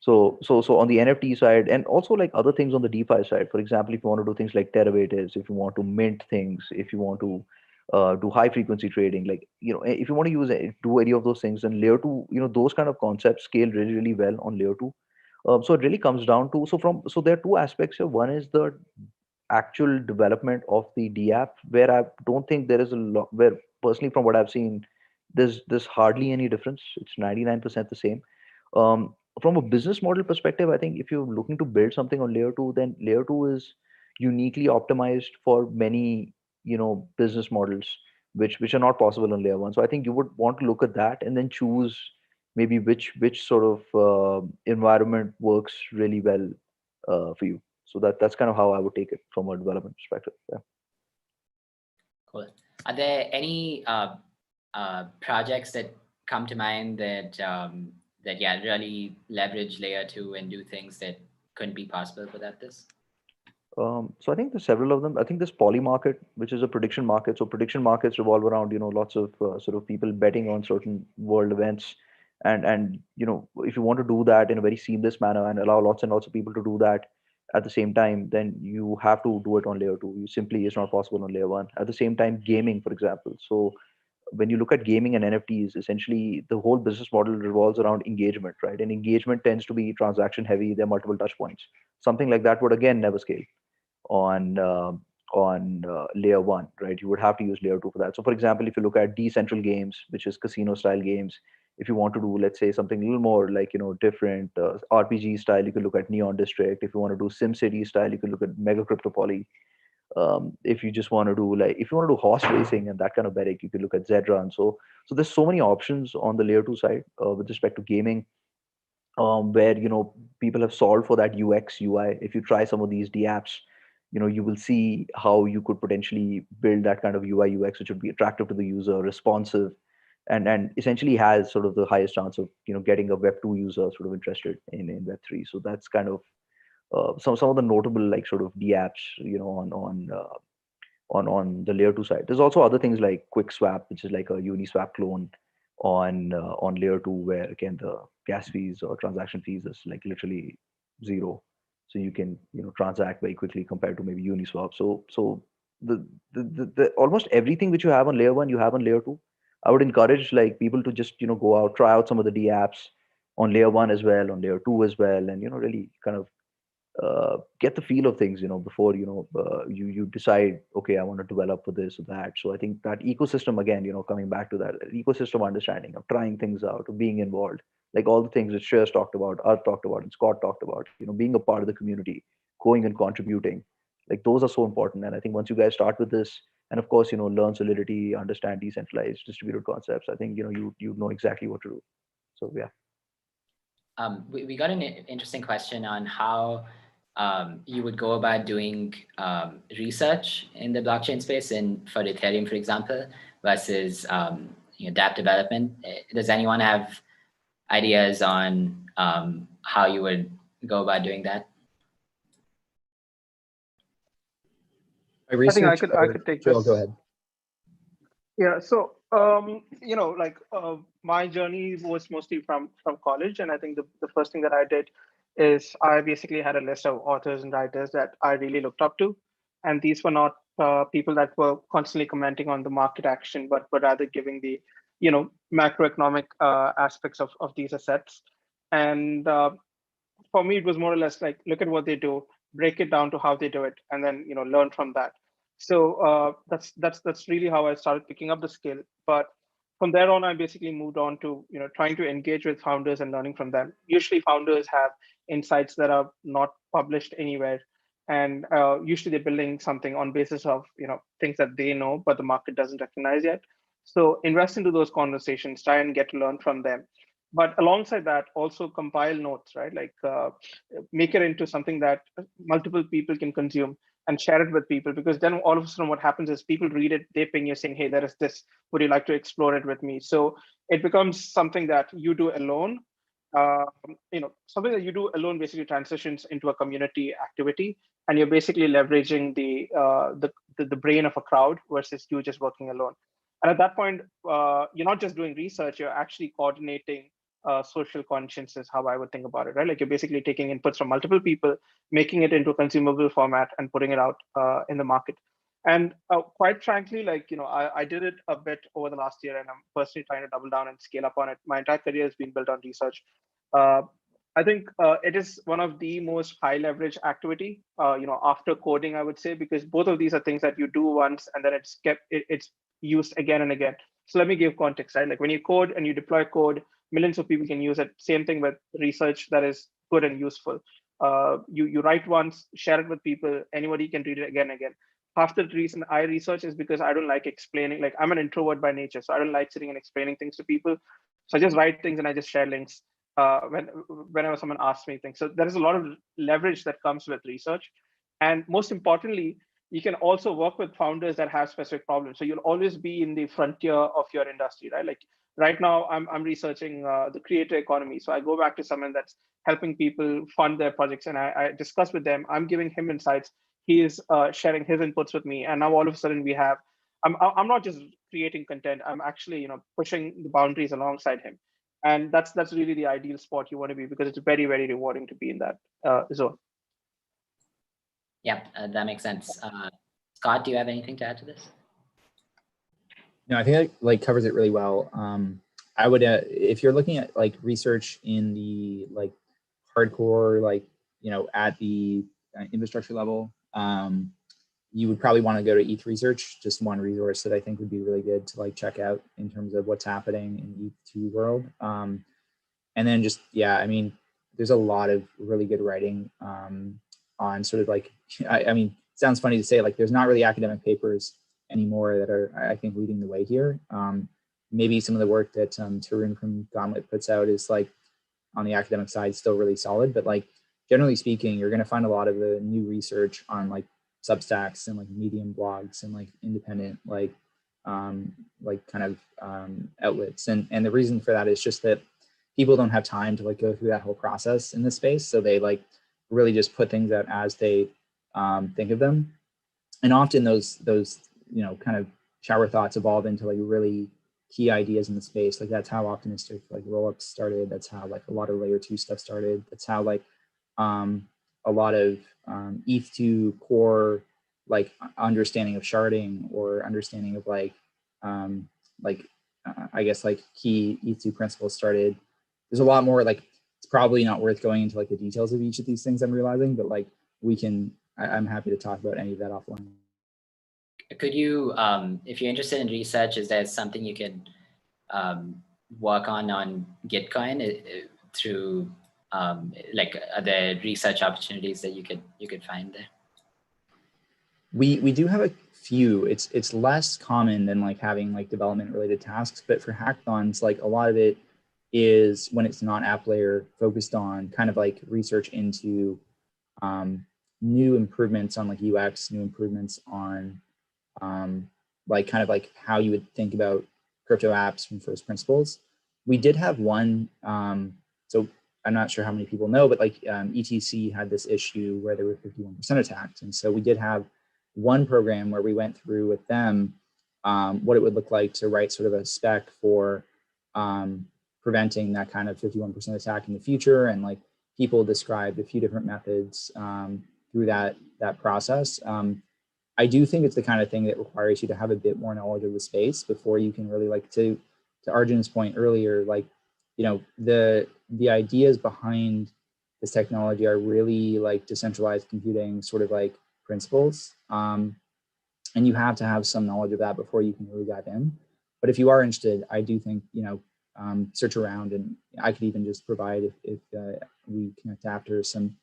So on the NFT side, and also like other things on the DeFi side, for example, if you want to do things like derivatives, if you want to mint things, if you want to do high frequency trading, like if you want to do any of those things, then layer two, those kind of concepts scale really really well on layer two. So it really comes down to so there are two aspects here. One is the actual development of the D app, where I don't think there is a lot. Where personally, from what I've seen, there's hardly any difference. It's 99% the same. From a business model perspective, I think if you're looking to build something on layer two, then layer two is uniquely optimized for many business models which are not possible on layer one. So I think you would want to look at that and then choose maybe which sort of environment works really well for you. So that's kind of how I would take it from a development perspective. Yeah. Cool. Are there any projects that come to mind that really leverage layer two and do things that couldn't be possible without this? So I think there's several of them. I think there's Poly Market, which is a prediction market. So prediction markets revolve around lots of sort of people betting on certain world events, and if you want to do that in a very seamless manner and allow lots and lots of people to do that at the same time, then you have to do it on layer two. You simply is not possible on layer one. At the same time, gaming, for example. So when you look at gaming and NFTs, essentially the whole business model revolves around engagement, right? And engagement tends to be transaction heavy. There are multiple touch points. Something like that would again never scale on layer one, right? You would have to use layer two for that. So for example, if you look at decentral games, which is casino style games, if you want to do, let's say, something a little more like different RPG style, you could look at Neon District. If you want to do SimCity style, you could look at Mega Cryptopoly. If you just want to do if you want to do horse racing and that kind of betting, you could look at Zedrun. So there's so many options on the layer two side with respect to gaming, where people have solved for that UX UI. If you try some of these D apps, you will see how you could potentially build that kind of UI UX, which would be attractive to the user, responsive, and essentially has sort of the highest chance of getting a Web2 user sort of interested in Web3. So that's kind of some of the notable like sort of D apps on the layer two side. There's also other things like QuickSwap, which is like a Uniswap clone on layer two, where again the gas fees or transaction fees is like literally zero. So you can transact very quickly compared to maybe Uniswap. So the almost everything which you have on layer one, you have on layer two. I would encourage like people to just go out, try out some of the D apps on layer one as well, on layer two as well, and really kind of get the feel of things before you decide, okay, I want to develop for this or that. So I think that ecosystem, again, coming back to that ecosystem understanding of trying things out, of being involved, like all the things that Shreyas talked about, Art talked about, and Scott talked about, being a part of the community, going and contributing, like those are so important. And I think once you guys start with this, and of course learn Solidity, understand decentralized distributed concepts, I think you know exactly what to do. So yeah. We got an interesting question on how you would go about doing research in the blockchain space, and for Ethereum, for example, versus dApp development. Does anyone have ideas on how you would go about doing that? I think I could take this. Go ahead. Yeah. So my journey was mostly from college, and I think the first thing that I did is I basically had a list of authors and writers that I really looked up to, and these were not people that were constantly commenting on the market action, but rather giving the macroeconomic aspects of these assets. And for me, it was more or less like, look at what they do, break it down to how they do it, and then learn from that. So that's really how I started picking up the skill. But from there on, I basically moved on to trying to engage with founders and learning from them. Usually, founders have insights that are not published anywhere, and usually they're building something on basis of things that they know but the market doesn't recognize yet. So invest into those conversations, try and get to learn from them, but alongside that also compile notes, right? Like make it into something that multiple people can consume and share it with people, because then all of a sudden what happens is people read it, they ping you saying, hey, there is this, would you like to explore it with me? So it becomes something that you do alone. Something that you do alone basically transitions into a community activity, and you're basically leveraging the brain of a crowd versus you just working alone. And at that point, you're not just doing research, you're actually coordinating social conscience, is how I would think about it, right? Like you're basically taking inputs from multiple people, making it into a consumable format and putting it out in the market. And quite frankly, I did it a bit over the last year, and I'm personally trying to double down and scale up on it. My entire career has been built on research. I think it is one of the most high leverage activity, after coding, I would say, because both of these are things that you do once and then it's used again and again. So let me give context, right? Like when you code and you deploy code, millions of people can use it. Same thing with research that is good and useful. You write once, share it with people, anybody can read it again and again. Half the reason I research is because I don't like explaining. Like I'm an introvert by nature, so I don't like sitting and explaining things to people. So I just write things and I just share links whenever someone asks me things. So there is a lot of leverage that comes with research. And most importantly, you can also work with founders that have specific problems. So you'll always be in the frontier of your industry, right? Like right now, I'm researching the creator economy. So I go back to someone that's helping people fund their projects, and I discuss with them. I'm giving him insights. He is sharing his inputs with me, and now all of a sudden we have. I'm not just creating content. I'm actually pushing the boundaries alongside him, and that's really the ideal spot you want to be, because it's very, very rewarding to be in that zone. Yeah, that makes sense. Scott, do you have anything to add to this? No, I think that like covers it really well. I would, if you're looking at like research in the like hardcore, like, at the infrastructure level, you would probably want to go to ETH Research, just one resource that I think would be really good to like check out in terms of what's happening in the ETH2 world. And then just, yeah, I mean, there's a lot of really good writing on sort of like, I mean, it sounds funny to say, like, there's not really academic papers anymore that are, I think, leading the way here. Maybe some of the work that Tarun from Gauntlet puts out is like on the academic side still really solid, but like generally speaking, you're going to find a lot of the new research on like Substacks and like Medium blogs and like independent like kind of outlets, and the reason for that is just that people don't have time to like go through that whole process in this space, so they like really just put things out as they think of them, and often those kind of shower thoughts evolve into like really key ideas in the space. Like that's how optimistic like rollups started. That's how like a lot of layer 2 stuff started. That's how like a lot of ETH2 core like understanding of sharding or understanding of like I guess like key ETH2 principles started. There's a lot more, like it's probably not worth going into like the details of each of these things I'm realizing, but like we can, I'm happy to talk about any of that offline. Could you, if you're interested in research, is there something you could work on Gitcoin through like other research opportunities that you could find there? We do have a few. It's less common than like having like development related tasks, but for hackathons, like a lot of it is when it's not app layer focused on kind of like research into new improvements on like UX, new improvements on like kind of like how you would think about crypto apps from first principles. We did have one, so I'm not sure how many people know, but like ETC had this issue where there were 51% attacked. And so we did have one program where we went through with them what it would look like to write sort of a spec for preventing that kind of 51% attack in the future. And like people described a few different methods through that process. I do think it's the kind of thing that requires you to have a bit more knowledge of the space before you can really, like, to Arjun's point earlier, like, you know, the ideas behind this technology are really like decentralized computing sort of like principles. And you have to have some knowledge of that before you can really dive in. But if you are interested, I do think, you know, search around, and I could even just provide if we connect after some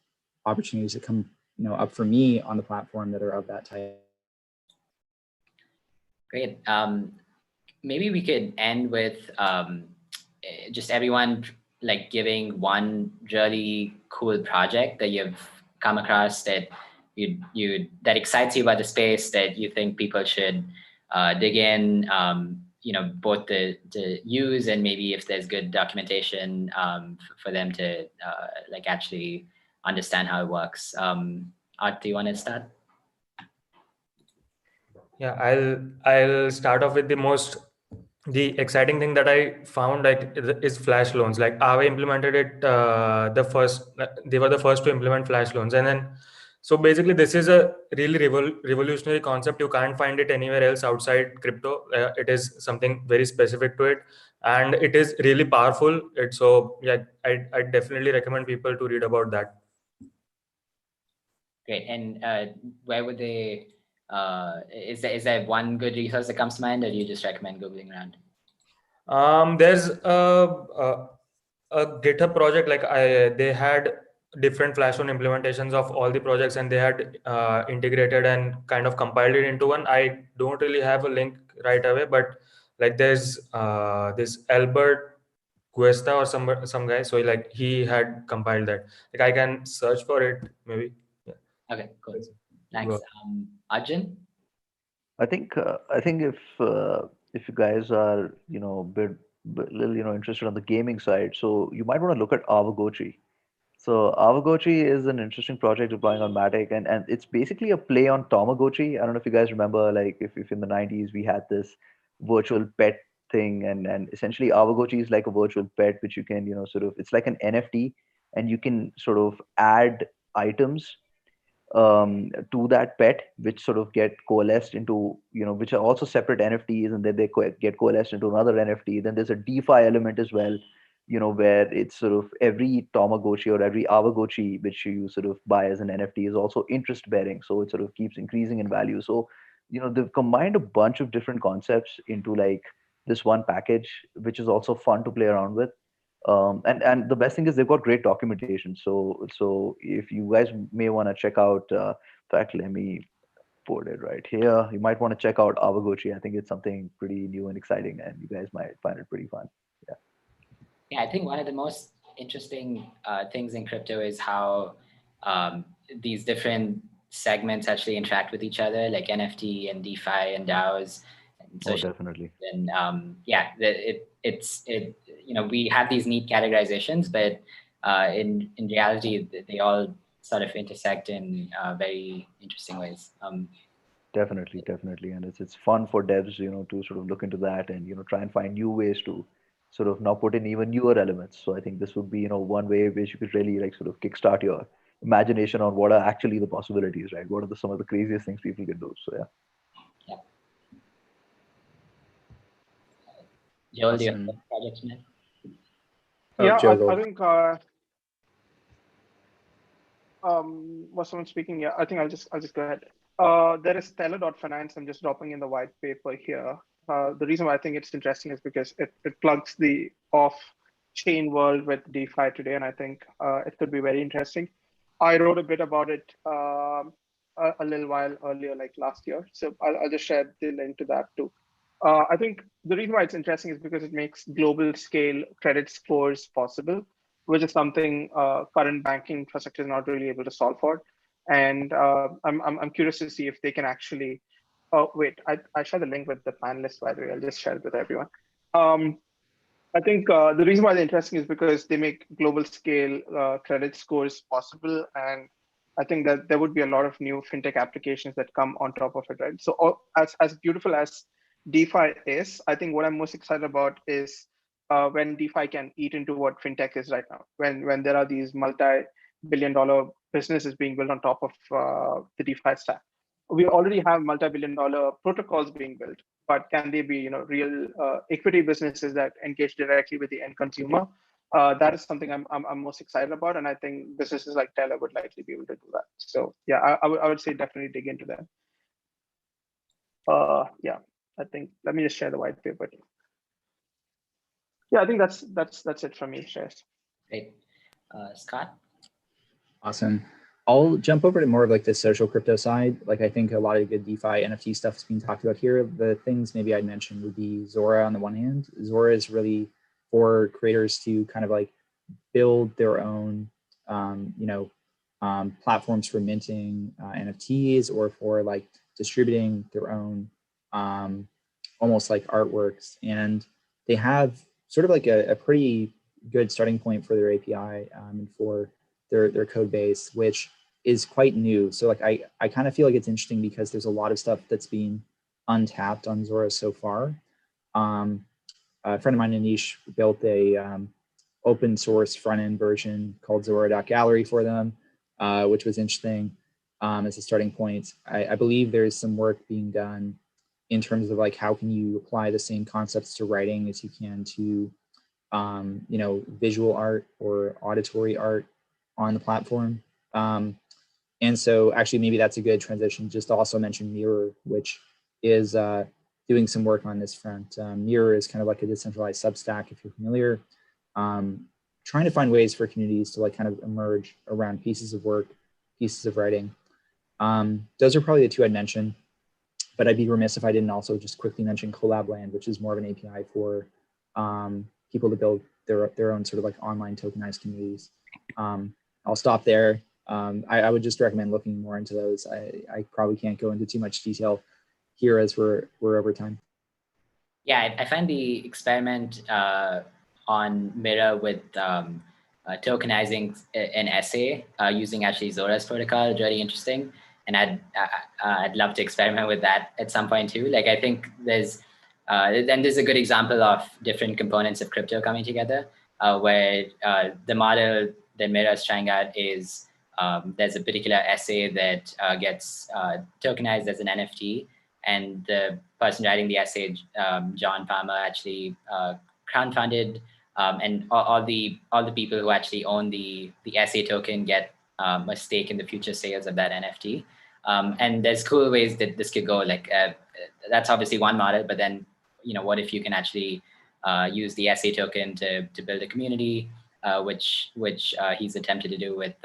opportunities that come up for me on the platform that are of that type. Great. Maybe we could end with just everyone like giving one really cool project that you've come across that that excites you about the space, that you think people should dig in, both to use, and maybe if there's good documentation for them to like actually understand how it works. Art, do you want to start? Yeah, I'll start off with the exciting thing that I found is flash loans. Like Aave implemented it they were the first to implement flash loans, and then so basically this is a really revolutionary concept. You can't find it anywhere else outside crypto. It is something very specific to it, and it is really powerful. So yeah, I definitely recommend people to read about that. Great. And where would they? Is there one good resource that comes to mind, or do you just recommend Googling around? There's a GitHub project. They had different Flashstone implementations of all the projects, and they had integrated and kind of compiled it into one. I don't really have a link right away, but like there's this Albert Cuesta or some guy. So like he had compiled that. Like I can search for it maybe. Yeah. Okay, cool. Thanks. Arjun? I think if you guys are little interested on the gaming side, so you might want to look at Avagochi. So Avagochi is an interesting project deploying on Matic, and it's basically a play on Tamagotchi. I don't know if you guys remember, like if in the 90s we had this virtual pet thing, and essentially Avagochi is like a virtual pet which you can sort of, it's like an NFT, and you can sort of add items to that pet, which sort of get coalesced into, which are also separate NFTs, and then they get coalesced into another NFT. Then there's a DeFi element as well, where it's sort of every Tamagotchi or every Avagochi which you sort of buy as an NFT is also interest bearing. So it sort of keeps increasing in value. So, they've combined a bunch of different concepts into like this one package, which is also fun to play around with. And the best thing is they've got great documentation. So if you guys may want to check out, in fact, let me put it right here. You might want to check out Avagochi. I think it's something pretty new and exciting, and you guys might find it pretty fun. Yeah. Yeah, I think one of the most interesting things in crypto is how these different segments actually interact with each other, like NFT and DeFi and DAOs. And oh, definitely. And yeah, we have these neat categorizations, but in reality, they all sort of intersect in very interesting ways. Definitely, and it's fun for devs, to sort of look into that and try and find new ways to sort of now put in even newer elements. So I think this would be one way which you could really like sort of kickstart your imagination on what are actually the possibilities, right? What are some of the craziest things people can do? So yeah. Joel, awesome. Do you have projects, man? Yeah, Joe, I think was someone speaking? Yeah, I think I'll just go ahead. There is Stellar.finance. I'm just dropping in the white paper here. The reason why I think it's interesting is because it plugs the off-chain world with DeFi today, and I think it could be very interesting. I wrote a bit about it a little while earlier, like last year. So I'll just share the link to that too. I think the reason why it's interesting is because it makes global scale credit scores possible, which is something current banking infrastructure is not really able to solve for. And I'm curious to see if they can actually. Oh wait, I shared the link with the panelists, by the way. I'll just share it with everyone. I think the reason why they're interesting is because they make global scale credit scores possible, and I think that there would be a lot of new fintech applications that come on top of it, right? So as beautiful as DeFi is, I think what I'm most excited about is when DeFi can eat into what fintech is right now. When there are these multi-billion-dollar businesses being built on top of the DeFi stack. We already have multi-billion-dollar protocols being built, but can they be real equity businesses that engage directly with the end consumer? That is something I'm most excited about, and I think businesses like Teller would likely be able to do that. So yeah, I would say definitely dig into them. Yeah, I think let me just share the white paper. Yeah, I think that's it from me, Shreyas. Great, Scott. Awesome. I'll jump over to more of like the social crypto side. Like I think a lot of good DeFi NFT stuff is being talked about here. The things maybe I'd mention would be Zora on the one hand. Zora is really for creators to kind of like build their own, platforms for minting NFTs or for like distributing their own almost like artworks. And they have sort of like a pretty good starting point for their API and for their code base, which is quite new. So like I kind of feel like it's interesting because there's a lot of stuff that's being untapped on Zora so far. A friend of mine, Anish, built a open source front end version called Zora.gallery for them, which was interesting as a starting point. I believe there's some work being done in terms of like how can you apply the same concepts to writing as you can to visual art or auditory art on the platform. And so actually maybe that's a good transition just to also mention Mirror, which is doing some work on this front. Mirror is kind of like a decentralized Substack, if you're familiar. Trying to find ways for communities to like kind of emerge around pieces of work, pieces of writing. Those are probably the two I'd mention, but I'd be remiss if I didn't also just quickly mention Collabland, which is more of an API for people to build their own sort of like online tokenized communities. I'll stop there. I would just recommend looking more into those. I probably can't go into too much detail here as we're over time. Yeah, I find the experiment on Mirror with tokenizing an essay using actually Zora's protocol really interesting, and I'd love to experiment with that at some point too. Like I think there's a good example of different components of crypto coming together, where the model that Mirror is trying out is there's a particular essay that gets tokenized as an NFT, and the person writing the essay, John Palmer, actually crowdfunded, and all the people who actually own the essay token get a stake in the future sales of that NFT. And there's cool ways that this could go. Like that's obviously one model, but then what if you can actually use the essay token to build a community, which he's attempted to do with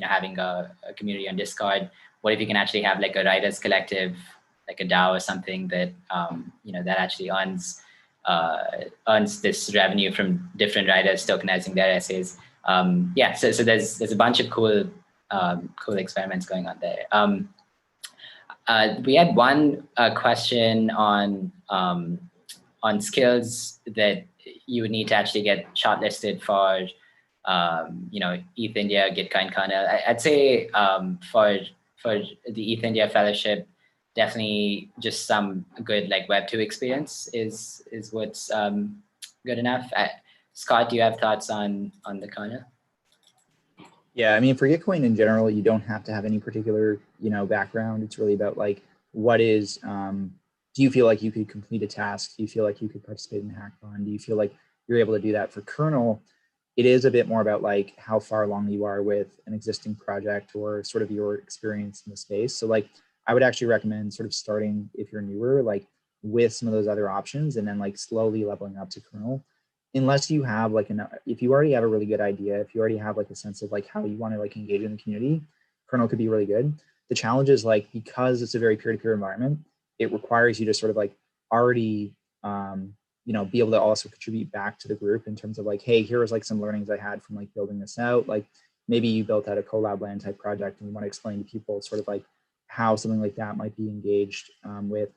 having a community on Discord. What if you can actually have like a writers collective, like a DAO or something that that actually earns this revenue from different writers tokenizing their essays. So there's a bunch of cool experiments going on there. We had one question on skills that you would need to actually get shortlisted for ETH India Gitcoin kernel. I'd say for the ETH India fellowship, definitely just some good like Web2 experience is what's good enough. Scott, do you have thoughts on the kernel? Yeah, I mean, for Gitcoin in general, you don't have to have any particular background. It's really about like what is do you feel like you could complete a task? Do you feel like you could participate in a hackathon? Do you feel like you're able to do that? For kernel, it is a bit more about like how far along you are with an existing project or sort of your experience in the space. So like I would actually recommend sort of starting, if you're newer, like with some of those other options and then like slowly leveling up to kernel. Unless you have like if you already have a really good idea, if you already have like a sense of like how you want to like engage in the community, kernel could be really good. The challenge is like, because it's a very peer-to-peer environment, it requires you to sort of like already, be able to also contribute back to the group in terms of like, hey, here was like some learnings I had from like building this out. Like maybe you built out a Collabland type project and you want to explain to people sort of like how something like that might be engaged with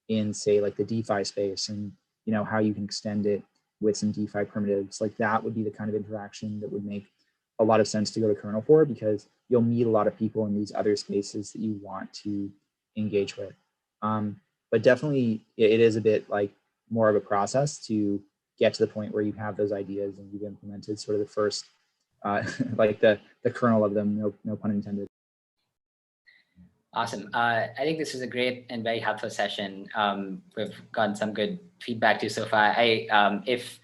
in say like the DeFi space, and how you can extend it with some DeFi primitives. Like that would be the kind of interaction that would make a lot of sense to go to kernel for, because you'll meet a lot of people in these other spaces that you want to engage with. But definitely it is a bit like more of a process to get to the point where you have those ideas and you've implemented sort of the first, like the kernel of them, no pun intended. Awesome. I think this was a great and very helpful session. We've gotten some good feedback too so far. If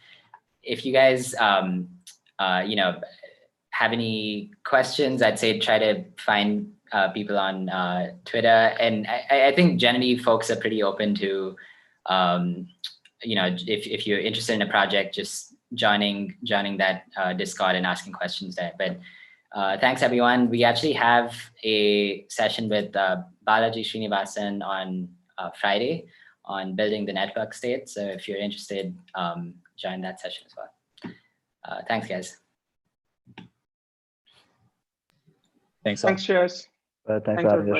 you guys have any questions, I'd say try to find people on Twitter. And I think generally folks are pretty open to if you're interested in a project, just joining that Discord and asking questions there. But Thanks, everyone. We actually have a session with Balaji Srinivasan on Friday on building the network state. So if you're interested, join that session as well. Thanks, guys. Thanks all. Thanks, Shreyas. Thanks Thanks, for having us. everybody.